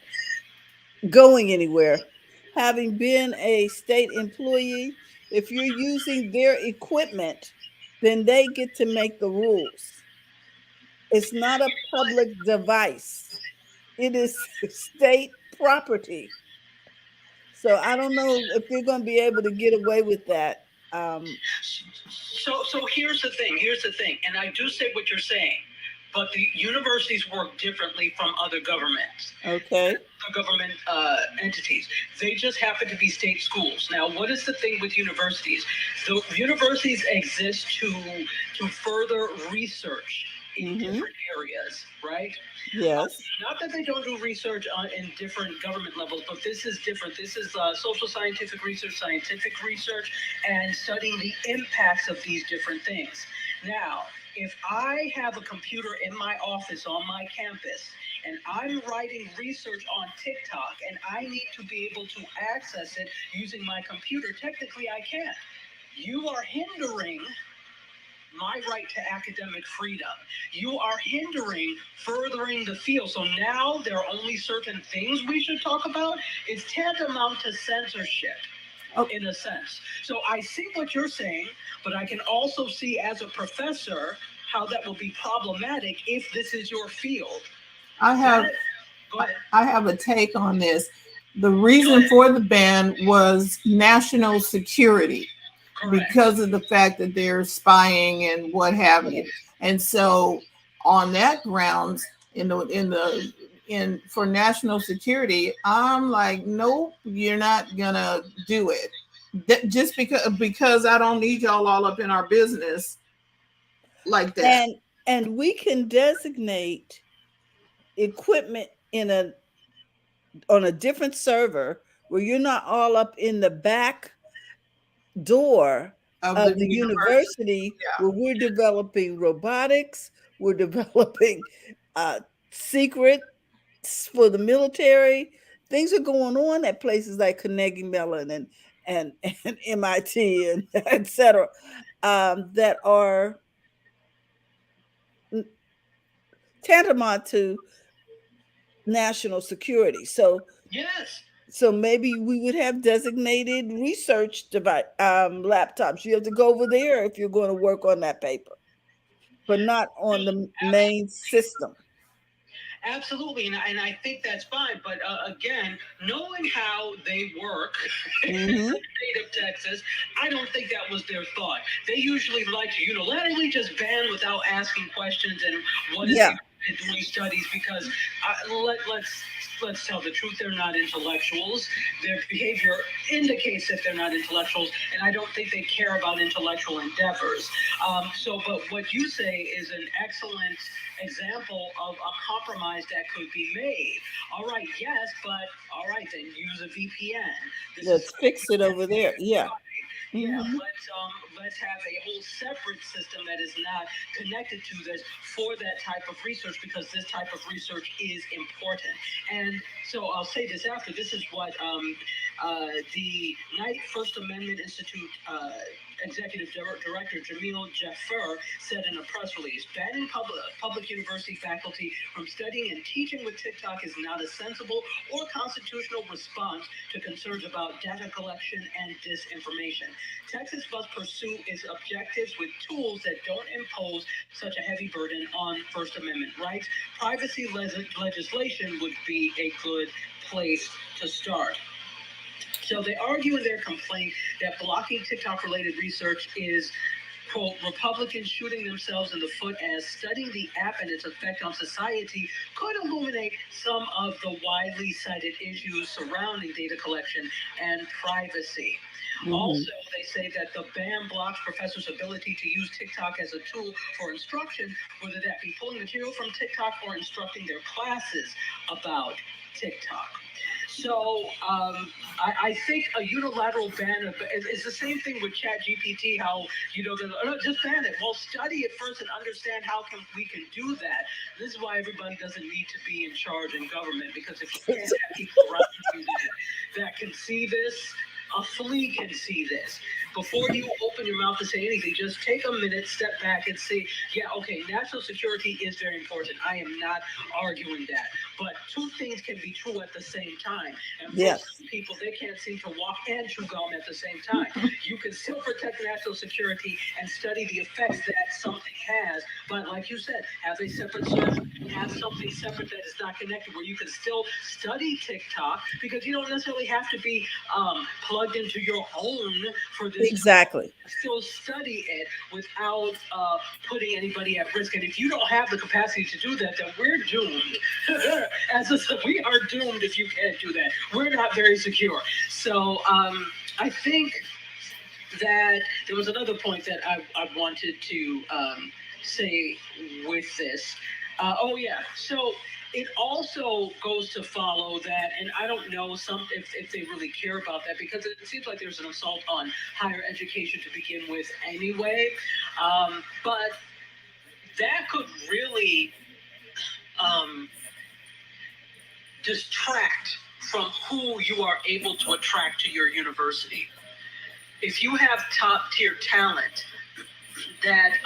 going anywhere. Having been a state employee, if you're using their equipment, then they get to make the rules. It's not a public device. It is state property. So I don't know if you're going to be able to get away with that. So here's the thing. And I do say what you're saying, but the universities work differently from other governments. Okay. Government entities. They just happen to be state schools. Now, what is the thing with universities? The universities exist to further research in different areas, right? Yes. Not that they don't do research in different government levels, but this is different. This is social scientific research, and studying the impacts of these different things. Now, if I have a computer in my office on my campus and I'm writing research on TikTok and I need to be able to access it using my computer, technically I can. You are hindering my right to academic freedom. You are hindering furthering the field. So now there are only certain things we should talk about. It's tantamount to censorship. In a sense. So I see what you're saying, but I can also see as a professor how that will be problematic if this is your field. I have Go ahead. I have a take on this. The reason for the ban was national security. Correct. Because of the fact that they're spying and what have you. And so on that grounds, for national security, I'm like, nope, you're not gonna do it. Just because I don't need y'all all up in our business like that. And we can designate equipment on a different server where you're not all up in the back door of the university where we're developing robotics, we're developing secrets for the military. Things are going on at places like Carnegie Mellon and MIT and et cetera, that are tantamount to national security. So yes. So maybe we would have designated research device laptops. You have to go over there if you're going to work on that paper, but not on the main system. Absolutely, and I think that's fine. But again, knowing how they work in the state of Texas, I don't think that was their thought. They usually like to unilaterally just ban without asking questions and what is doing studies, because let's tell the truth, they're not intellectuals. Their behavior indicates that they're not intellectuals, and I don't think they care about intellectual endeavors. But what you say is an excellent example of a compromise that could be made. All right, yes, but all right, then use a VPN. Let's fix it over there. Yeah. Yeah, let's have a whole separate system that is not connected to this for that type of research, because this type of research is important. And so I'll say this after. This is what the Knight First Amendment Institute Executive Director Jamil Jaffer said in a press release. Banning public university faculty from studying and teaching with TikTok is not a sensible or constitutional response to concerns about data collection and disinformation. Texas must pursue its objectives with tools that don't impose such a heavy burden on First Amendment rights. Privacy legislation would be a good place to start. So they argue in their complaint that blocking TikTok-related research is quote, Republicans shooting themselves in the foot as studying the app and its effect on society could illuminate some of the widely cited issues surrounding data collection and privacy. Also, they say that the ban blocks professors' ability to use TikTok as a tool for instruction, whether that be pulling material from TikTok or instructing their classes about TikTok. So I think a unilateral ban of it's the same thing with ChatGPT. How just ban it. Well, study it first and understand how we can do that. This is why everybody doesn't need to be in charge in government, because if you can't have people around you that can see this, a flea can see this. Before you open your mouth to say anything, just take a minute, step back, and say, yeah, okay, national security is very important. I am not arguing that. But two things can be true at the same time. And for some people, they can't seem to walk and chew gum at the same time. You can still protect national security and study the effects that something has. But like you said, have a separate server, have something separate that is not connected, where you can still study TikTok, because you don't necessarily have to be plugged into your own for this. Exactly. Still study it without putting anybody at risk. And if you don't have the capacity to do that, then we're doomed. We are doomed if you can't do that. We're not very secure. So I think that there was another point that I wanted to say with this. So it also goes to follow that, and I don't know if they really care about that, because it seems like there's an assault on higher education to begin with anyway. But that could really distract from who you are able to attract to your university. If you have top tier talent that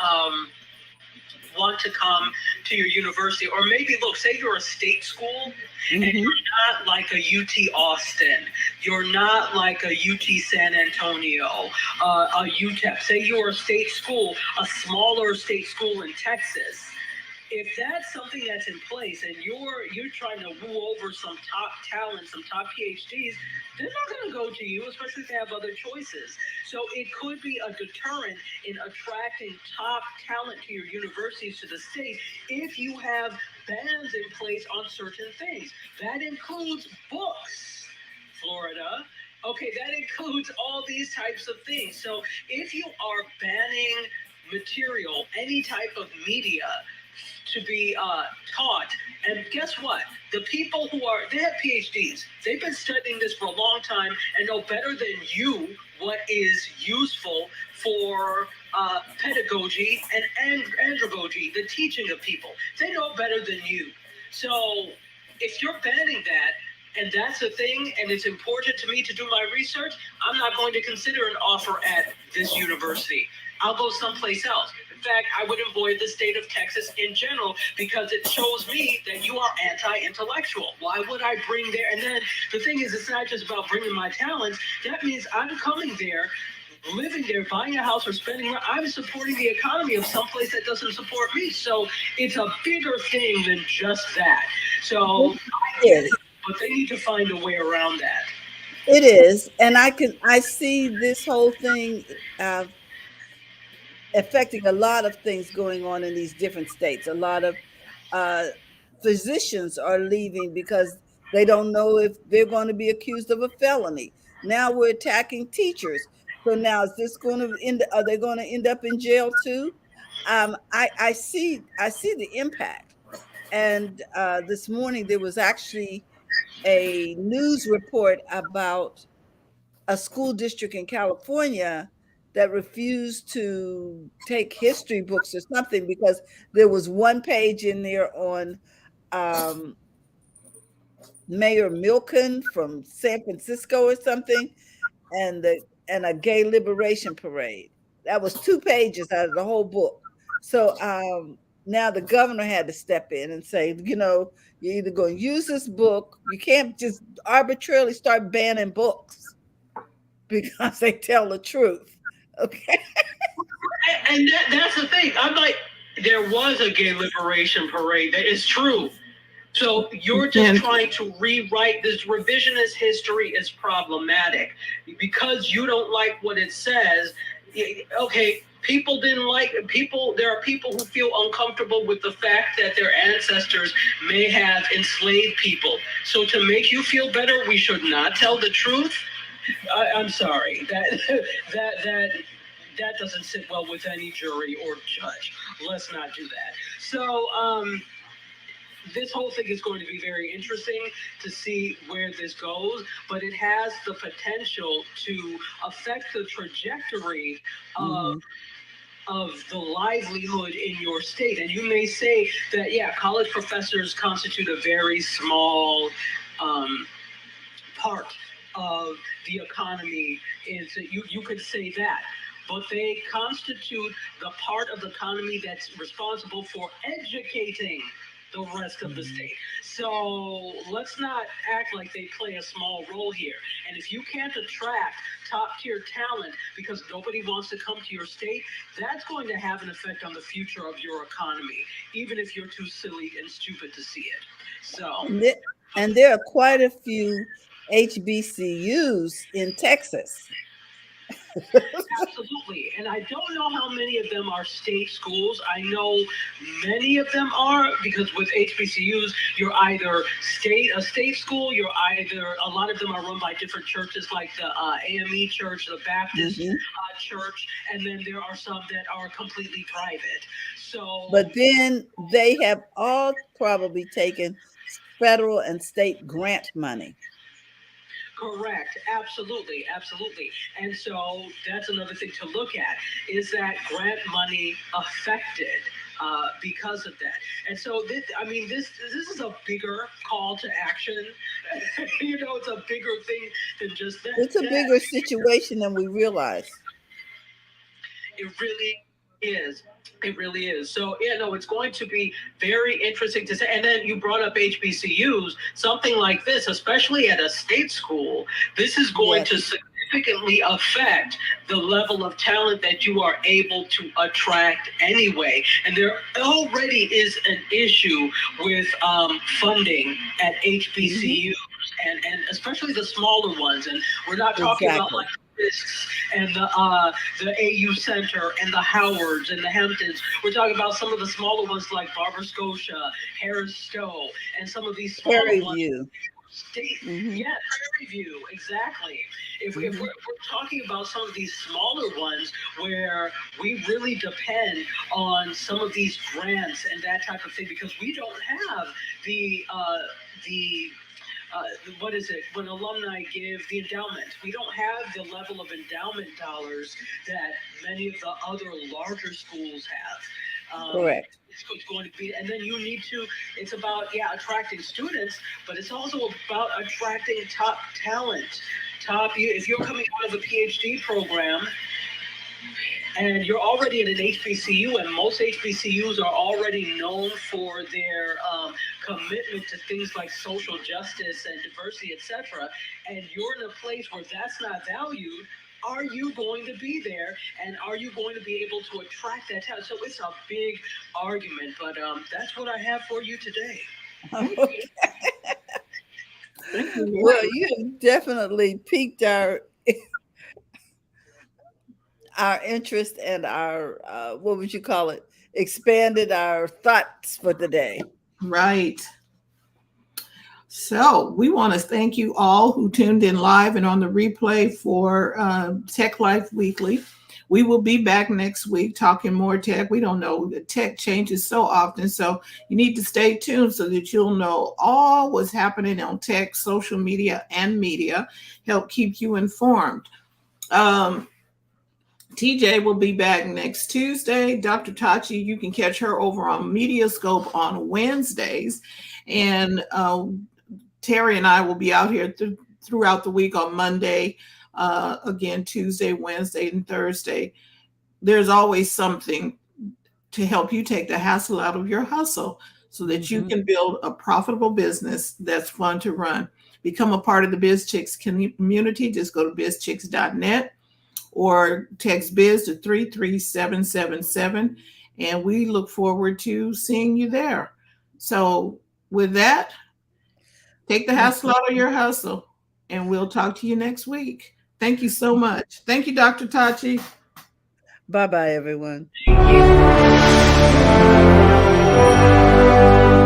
want to come to your university, or maybe look, say you're a state school and you're not like a UT Austin, you're not like a UT San Antonio, a UTEP. Say you're a state school, a smaller state school in Texas. If that's something that's in place and you're trying to woo over some top talent, some top PhDs, they're not going to go to you, especially if they have other choices. So it could be a deterrent in attracting top talent to your universities, to the state, if you have bans in place on certain things. That includes books, Florida. Okay, that includes all these types of things. So if you are banning material, any type of media, to be taught, and guess what? The people they have PhDs. They've been studying this for a long time and know better than you what is useful for pedagogy and andragogy, the teaching of people. They know better than you. So if you're banning that, and that's a thing, and it's important to me to do my research, I'm not going to consider an offer at this university. I'll go someplace else. In fact, I would avoid the state of Texas in general, because it shows me that you are anti-intellectual. Why would I bring there? And then the thing is, it's not just about bringing my talents. That means I'm coming there, living there, buying a house, or spending money. I'm supporting the economy of someplace that doesn't support me. So it's a bigger thing than just that. So I get it, but they need to find a way around that. It is, and I see this whole thing affecting a lot of things going on in these different states. A lot of physicians are leaving because they don't know if they're going to be accused of a felony. Now we're attacking teachers. So now is this going to end? Are they going to end up in jail too? I see the impact. And this morning there was actually a news report about a school district in California that refused to take history books or something because there was one page in there on Mayor Milken from San Francisco or something, and a gay liberation parade. That was 2 pages out of the whole book. So now the governor had to step in and say, you're either going to use this book, you can't just arbitrarily start banning books because they tell the truth. Okay. And that's the thing. I'm like, there was a gay liberation parade. That is true. So you're just trying to rewrite this. Revisionist history is problematic because you don't like what it says. Okay, People didn't like people. There are people who feel uncomfortable with the fact that their ancestors may have enslaved people. So to make you feel better, we should not tell the truth. I'm sorry that that doesn't sit well with any jury or judge. Let's not do that. So this whole thing is going to be very interesting to see where this goes, but it has the potential to affect the trajectory Mhm. of the livelihood in your state. And you may say that, yeah, college professors constitute a very small part of the economy. You could say that, but they constitute the part of the economy that's responsible for educating the rest of the state. So let's not act like they play a small role here. And if you can't attract top tier talent because nobody wants to come to your state, that's going to have an effect on the future of your economy, even if you're too silly and stupid to see it. So And there, and there are quite a few HBCUs in Texas. absolutely. And I don't know how many of them are state schools. I know many of them are because with HBCUs, you're either a state school, a lot of them are run by different churches like the AME Church, the Baptist Mhm. Church, and then there are some that are completely private. So But then they have all probably taken federal and state grant money. correct, absolutely, absolutely. And so that's another thing to look at is that grant money affected because of that. And so this is a bigger call to action. It's a bigger thing than just that. It's a bigger situation than we realize. It really is. It really is. So yeah, no, it's going to be very interesting to say. And then you brought up HBCUs, something like this, especially at a state school. This is going Yes. to significantly affect the level of talent that you are able to attract anyway. And there already is an issue with funding at HBCUs and especially the smaller ones. And we're not talking about Exactly. like BizChicks and the AU Center and the Howards and the Hamptons. We're talking about some of the smaller ones like Barber Scotia, Harris Stowe, and some of these smaller Prairie ones. View. State, Mhm. yeah, Prairie View, exactly. If Mhm. we're talking about some of these smaller ones where we really depend on some of these grants and that type of thing because we don't have the what is it when alumni give the endowment, we don't have the level of endowment dollars that many of the other larger schools have. Correct. It's going to be, and then you need to, it's about, yeah, attracting students, but it's also about attracting top talent. If you're coming out of a PhD program and you're already at an HBCU, and most HBCUs are already known for their commitment to things like social justice and diversity, etc., and you're in a place where that's not valued, are you going to be there, and are you going to be able to attract that talent? So it's a big argument, but that's what I have for you today. Okay. Thank you. Well, you have definitely piqued our interest and our what would you call it? Expanded our thoughts for today. Right. So we want to thank you all who tuned in live and on the replay for Tech Life Weekly. We will be back next week talking more tech. We don't know. The tech changes so often. So you need to stay tuned so that you'll know all what's happening on tech, social media, and media. Help keep you informed. TJ will be back next Tuesday. Dr. Tachi, you can catch her over on Mediascope on Wednesdays. And Terry and I will be out here throughout the week on Monday, again, Tuesday, Wednesday, and Thursday. There's always something to help you take the hassle out of your hustle so that you can build a profitable business that's fun to run. Become a part of the BizChicks community. Just go to bizchicks.net or text biz to 33777. And we look forward to seeing you there. So with that, take the hassle out of your hustle, and we'll talk to you next week. Thank you so much. Thank you, Dr. Tachi. Bye-bye, everyone. Thank you.